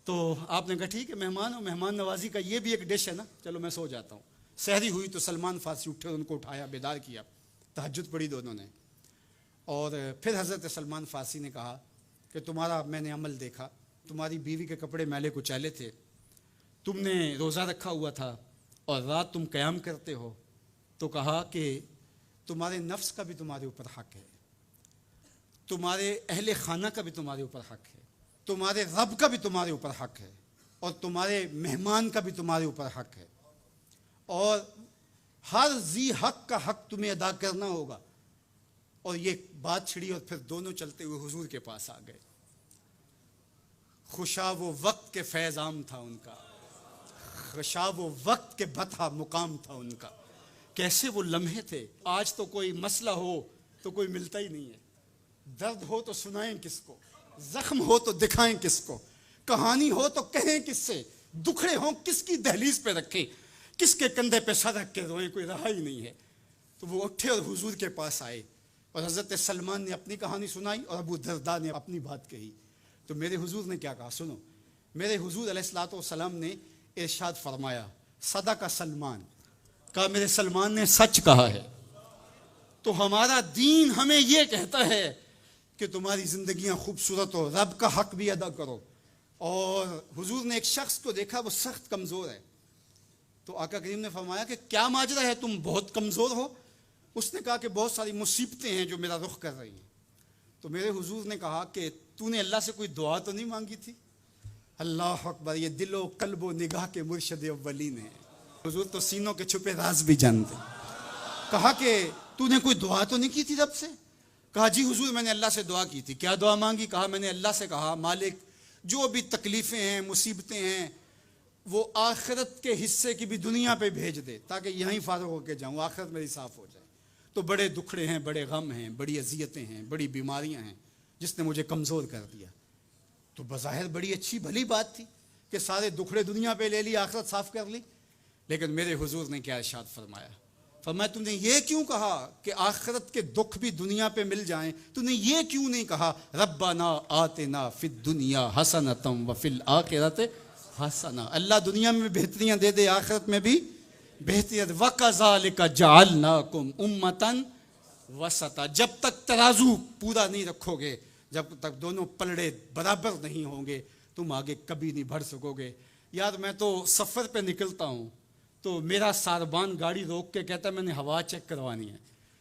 تو آپ نے کہا ٹھیک ہے, مہمان ہو, مہمان نوازی کا یہ بھی ایک ڈش ہے نا, چلو میں سو جاتا ہوں. سحری ہوئی تو سلمان فارسی اٹھے, ان کو اٹھایا, بیدار کیا, تہجد پڑھی دونوں نے. اور پھر حضرت سلمان فارسی نے کہا کہ تمہارا میں نے عمل دیکھا, تمہاری بیوی کے کپڑے میلے کچیلے تھے, تم نے روزہ رکھا ہوا تھا اور رات تم قیام کرتے ہو. تو کہا کہ تمہارے نفس کا بھی تمہارے اوپر حق ہے, تمہارے اہل خانہ کا بھی تمہارے اوپر حق ہے, تمہارے رب کا بھی تمہارے اوپر حق ہے, اور تمہارے مہمان کا بھی تمہارے اوپر حق ہے, اور ہر ذی حق کا حق تمہیں ادا کرنا ہوگا. اور یہ بات چھڑی اور پھر دونوں چلتے ہوئے حضور کے پاس آ گئے. خوشا وہ وقت کے فیض عام تھا ان کا, خوشا وہ وقت کے بطحا مقام تھا ان کا. کیسے وہ لمحے تھے. آج تو کوئی مسئلہ ہو تو کوئی ملتا ہی نہیں ہے, درد ہو تو سنائیں کس کو, زخم ہو تو دکھائیں کس کو, کہانی ہو تو کہیں کس سے, دکھڑے ہوں کس کی دہلیز پہ رکھیں, کس کے کندھے پہ سر رکھ کے روئیں, کوئی رہا ہی نہیں ہے. تو وہ اٹھے اور حضور کے پاس آئے, اور حضرت سلمان نے اپنی کہانی سنائی اور ابو درداء نے اپنی بات کہی. تو میرے حضور نے کیا کہا سنو. میرے حضور علیہ الصلوۃ والسلام نے ارشاد فرمایا, صدق سلمان, کہا میرے سلمان نے سچ کہا ہے. تو ہمارا دین ہمیں یہ کہتا ہے کہ تمہاری زندگیاں خوبصورت ہو, رب کا حق بھی ادا کرو. اور حضور نے ایک شخص کو دیکھا وہ سخت کمزور ہے. تو آقا کریم نے فرمایا کہ کیا ماجرا ہے, تم بہت کمزور ہو. اس نے کہا کہ بہت ساری مصیبتیں ہیں جو میرا رخ کر رہی ہیں. تو میرے حضور نے کہا کہ تو نے اللہ سے کوئی دعا تو نہیں مانگی تھی. اللہ اکبر. یہ دل و قلب و نگاہ کے مرشد اولین ہیں. حضور تو سینوں کے چھپے راز بھی جانتے. کہا کہ تو نے کوئی دعا تو نہیں کی تھی رب سے. کہا جی حضور میں نے اللہ سے دعا کی تھی. کیا دعا مانگی. کہا میں نے اللہ سے کہا مالک جو بھی تکلیفیں ہیں مصیبتیں ہیں وہ آخرت کے حصے کی بھی دنیا پہ بھیج دے تاکہ یہیں فارغ ہو کے جاؤں, آخرت میری صاف ہو جائے. تو بڑے دکھڑے ہیں, بڑے غم ہیں, بڑی اذیتیں ہیں, بڑی بیماریاں ہیں جس نے مجھے کمزور کر دیا. تو بظاہر بڑی اچھی بھلی بات تھی کہ سارے دکھڑے دنیا پہ لے لی, آخرت صاف کر لی. لیکن میرے حضور نے کیا ارشاد فرمایا. فرمایا تم نے یہ کیوں کہا کہ آخرت کے دکھ بھی دنیا پہ مل جائیں, تم نے یہ کیوں نہیں کہا ربنا آتنا فی الدنیا حسنۃ وفی الآخرۃ حسنہ, اللہ دنیا میں بہتریاں دے دے آخرت میں بھی بہتریاں. وَكَذَلِكَ جَعَلْنَاكُمْ أُمَّةً وَسَطًا. جب تک ترازو پورا نہیں رکھو گے, جب تک دونوں پلڑے برابر نہیں ہوں گے تم آگے کبھی نہیں بڑھ سکو گے۔ یار میں تو سفر پہ نکلتا ہوں تو میرا ساربان گاڑی روک کے کہتا ہے میں نے ہوا چیک کروانی ہے،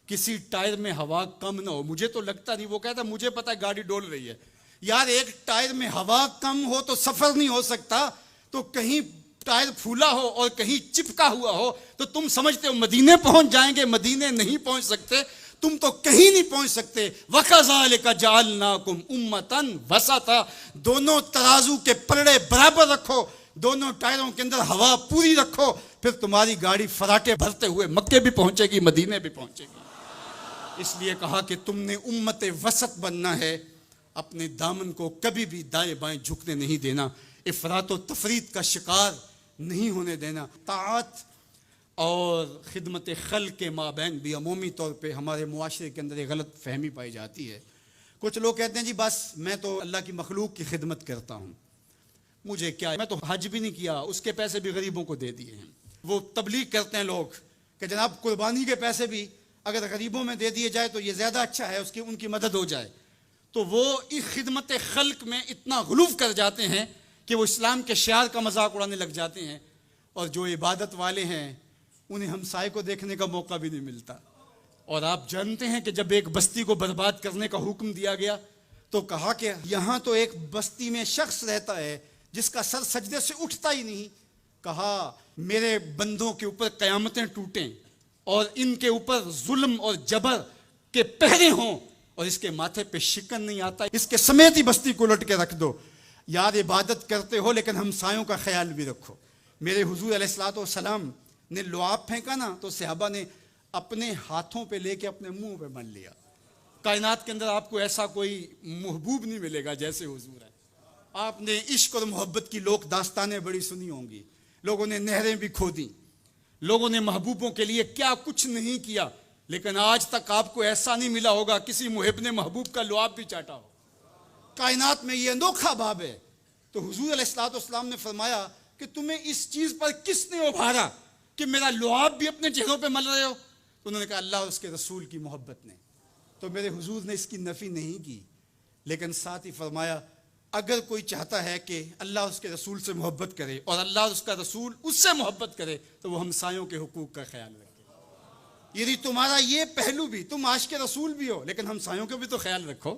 کسی ٹائر میں ہوا کم نہ ہو۔ مجھے تو لگتا نہیں، وہ کہتا ہے مجھے پتا ہے گاڑی ڈول رہی ہے۔ یار ایک ٹائر میں ہوا کم ہو تو سفر نہیں ہو سکتا، تو کہیں ٹائر پھولا ہو اور کہیں چپکا ہوا ہو تو تم سمجھتے ہو مدینے پہنچ جائیں گے، مدینے نہیں پہنچ سکتے، تم تو کہیں نہیں پہنچ سکتے۔ وَكَذَلِكَ جَعَلْنَاكُمْ أُمَّةً وَسَطًا، دونوں ترازو کے پلڑے برابر رکھو، دونوں ٹائروں کے اندر ہوا پوری رکھو، پھر تمہاری گاڑی فراٹے بھرتے ہوئے مکے بھی پہنچے گی، مدینے بھی پہنچے گی۔ اس لیے کہا کہ تم نے امت وسط بننا ہے، اپنے دامن کو کبھی بھی دائیں بائیں جھکنے نہیں دینا، افراط و تفریط کا شکار نہیں ہونے دینا۔ طاعت اور خدمت خلق کے مابین بھی عمومی طور پہ ہمارے معاشرے کے اندر ایک غلط فہمی پائی جاتی ہے۔ کچھ لوگ کہتے ہیں جی بس میں تو اللہ کی مخلوق کی خدمت کرتا ہوں، مجھے کیا، میں تو حج بھی نہیں کیا، اس کے پیسے بھی غریبوں کو دے دیے ہیں۔ وہ تبلیغ کرتے ہیں لوگ کہ جناب قربانی کے پیسے بھی اگر غریبوں میں دے دیے جائے تو یہ زیادہ اچھا ہے، ان کی مدد ہو جائے۔ تو وہ اس خدمت خلق میں اتنا غلو کر جاتے ہیں کہ وہ اسلام کے شعار کا مذاق اڑانے لگ جاتے ہیں، اور جو عبادت والے ہیں انہیں ہمسائے کو دیکھنے کا موقع بھی نہیں ملتا۔ اور آپ جانتے ہیں کہ جب ایک بستی کو برباد کرنے کا حکم دیا گیا تو کہا کہ یہاں تو ایک بستی میں شخص رہتا ہے جس کا سر سجدے سے اٹھتا ہی نہیں۔ کہا میرے بندوں کے اوپر قیامتیں ٹوٹیں اور ان کے اوپر ظلم اور جبر کے پہرے ہوں اور اس کے ماتھے پہ شکن نہیں آتا، اس کے سمیت ہی بستی کو لٹ کے رکھ دو۔ یار عبادت کرتے ہو لیکن ہمسایوں کا خیال بھی رکھو۔ میرے حضور علیہ الصلوۃ والسلام نے لعاب پھینکا نا تو صحابہ نے اپنے ہاتھوں پہ لے کے اپنے منہ پہ مل لیا۔ کائنات کے اندر آپ کو ایسا کوئی محبوب نہیں ملے گا جیسے حضور ہے۔ آپ نے عشق اور محبت کی لوک داستانیں بڑی سنی ہوں گی، لوگوں نے نہریں بھی کھودی، لوگوں نے محبوبوں کے لیے کیا کچھ نہیں کیا، لیکن آج تک آپ کو ایسا نہیں ملا ہوگا کسی محب نے محبوب کا لعاب بھی چاٹا ہو۔ کائنات میں یہ انوکھا باب ہے۔ تو حضور علیہ الصلوۃ والسلام نے فرمایا کہ تمہیں اس چیز پر کس نے ابھارا کہ میرا لعاب بھی اپنے چہروں پہ مل رہے ہو؟ تو انہوں نے کہا اللہ اور اس کے رسول کی محبت نے۔ تو میرے حضور نے اس کی نفی نہیں کی، لیکن ساتھ ہی فرمایا اگر کوئی چاہتا ہے کہ اللہ اس کے رسول سے محبت کرے اور اللہ اور اس کا رسول اس سے محبت کرے تو وہ ہمسایوں کے حقوق کا خیال رکھے۔ یعنی تمہارا یہ پہلو بھی، تم عاشق رسول بھی ہو لیکن ہمسایوں کا بھی تو خیال رکھو۔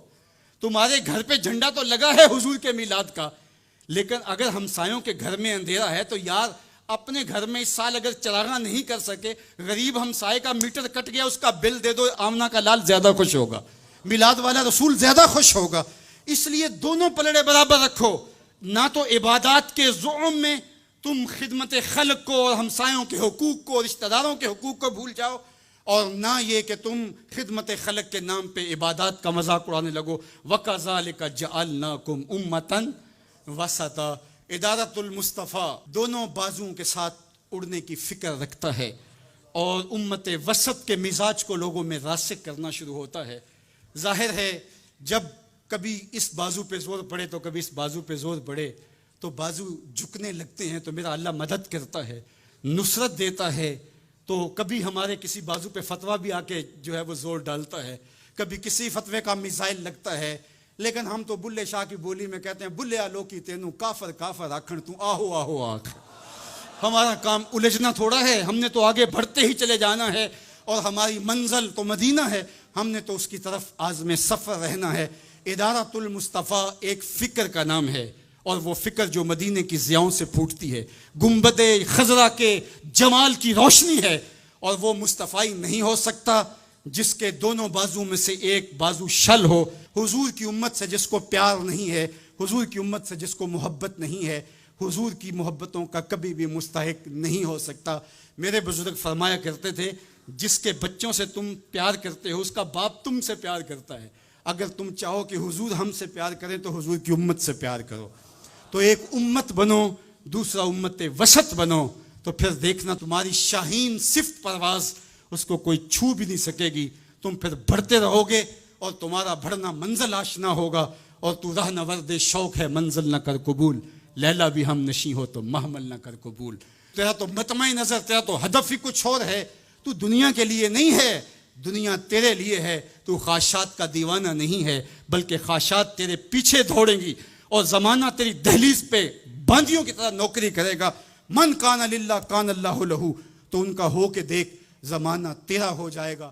تمہارے گھر پہ جھنڈا تو لگا ہے حضور کے میلاد کا، لیکن اگر ہمسایوں کے گھر میں اندھیرا ہے تو یار اپنے گھر میں اس سال اگر چراغاں نہیں کر سکے، غریب ہمسائے کا میٹر کٹ گیا اس کا بل دے دو، آمنہ کا لال زیادہ خوش ہوگا، میلاد والا رسول زیادہ خوش ہوگا۔ اس لیے دونوں پلڑے برابر رکھو، نہ تو عبادات کے زعم میں تم خدمت خلق کو اور ہمسایوں کے حقوق کو، رشتہ داروں کے حقوق کو بھول جاؤ، اور نہ یہ کہ تم خدمت خلق کے نام پہ عبادات کا مذاق اڑانے لگو۔ وَكَذَلِكَ جَعَلْنَاكُمْ أُمَّةً وَسَطًا۔ ادارت المصطفیٰ دونوں بازوؤں کے ساتھ اڑنے کی فکر رکھتا ہے اور امت وسط کے مزاج کو لوگوں میں راسخ کرنا شروع ہوتا ہے۔ ظاہر ہے جب کبھی اس بازو پہ زور پڑے تو کبھی اس بازو پہ زور پڑے تو بازو جھکنے لگتے ہیں، تو میرا اللہ مدد کرتا ہے، نصرت دیتا ہے۔ تو کبھی ہمارے کسی بازو پہ فتویٰ بھی آ کے جو ہے وہ زور ڈالتا ہے، کبھی کسی فتوے کا میزائل لگتا ہے، لیکن ہم تو بلے شاہ کی بولی میں کہتے ہیں بلے آلو کی تینوں کافر کافر آکھن تو آہو آہو آکھ۔ ہمارا کام الجھنا تھوڑا ہے، ہم نے تو آگے بڑھتے ہی چلے جانا ہے، اور ہماری منزل تو مدینہ ہے، ہم نے تو اس کی طرف عازم سفر رہنا ہے۔ ادارت المصطفیٰ ایک فکر کا نام ہے، اور وہ فکر جو مدینے کی ضیاؤں سے پھوٹتی ہے، گنبد خضرا کے جمال کی روشنی ہے، اور وہ مصطفی نہیں ہو سکتا جس کے دونوں بازو میں سے ایک بازو شل ہو۔ حضور کی امت سے جس کو پیار نہیں ہے، حضور کی امت سے جس کو محبت نہیں ہے، حضور کی محبتوں کا کبھی بھی مستحق نہیں ہو سکتا۔ میرے بزرگ فرمایا کرتے تھے جس کے بچوں سے تم پیار کرتے ہو اس کا باپ تم سے پیار کرتا ہے۔ اگر تم چاہو کہ حضور ہم سے پیار کریں تو حضور کی امت سے پیار کرو۔ تو ایک امت بنو، دوسرا امت وسط بنو، تو پھر دیکھنا تمہاری شاہین صفت پرواز اس کو کوئی چھو بھی نہیں سکے گی۔ تم پھر بڑھتے رہو گے اور تمہارا بڑھنا منزل آشنا ہوگا، اور تو راہ نورد شوق ہے منزل نہ کر قبول، لیلا بھی ہم نشیں ہو تو محمل نہ کر قبول۔ تیرا تو مطمع نظر، تیرا تو ہدف ہی کچھ اور ہے، تو دنیا کے لیے نہیں ہے، دنیا تیرے لیے ہے، تو خواہشات کا دیوانہ نہیں ہے، بلکہ خواہشات تیرے پیچھے دوڑیں گی اور زمانہ تیری دہلیز پہ باندیوں کی طرح نوکری کرے گا۔ من کان للہ کان اللہ لہو، تو ان کا ہو کے دیکھ، زمانہ تیرا ہو جائے گا۔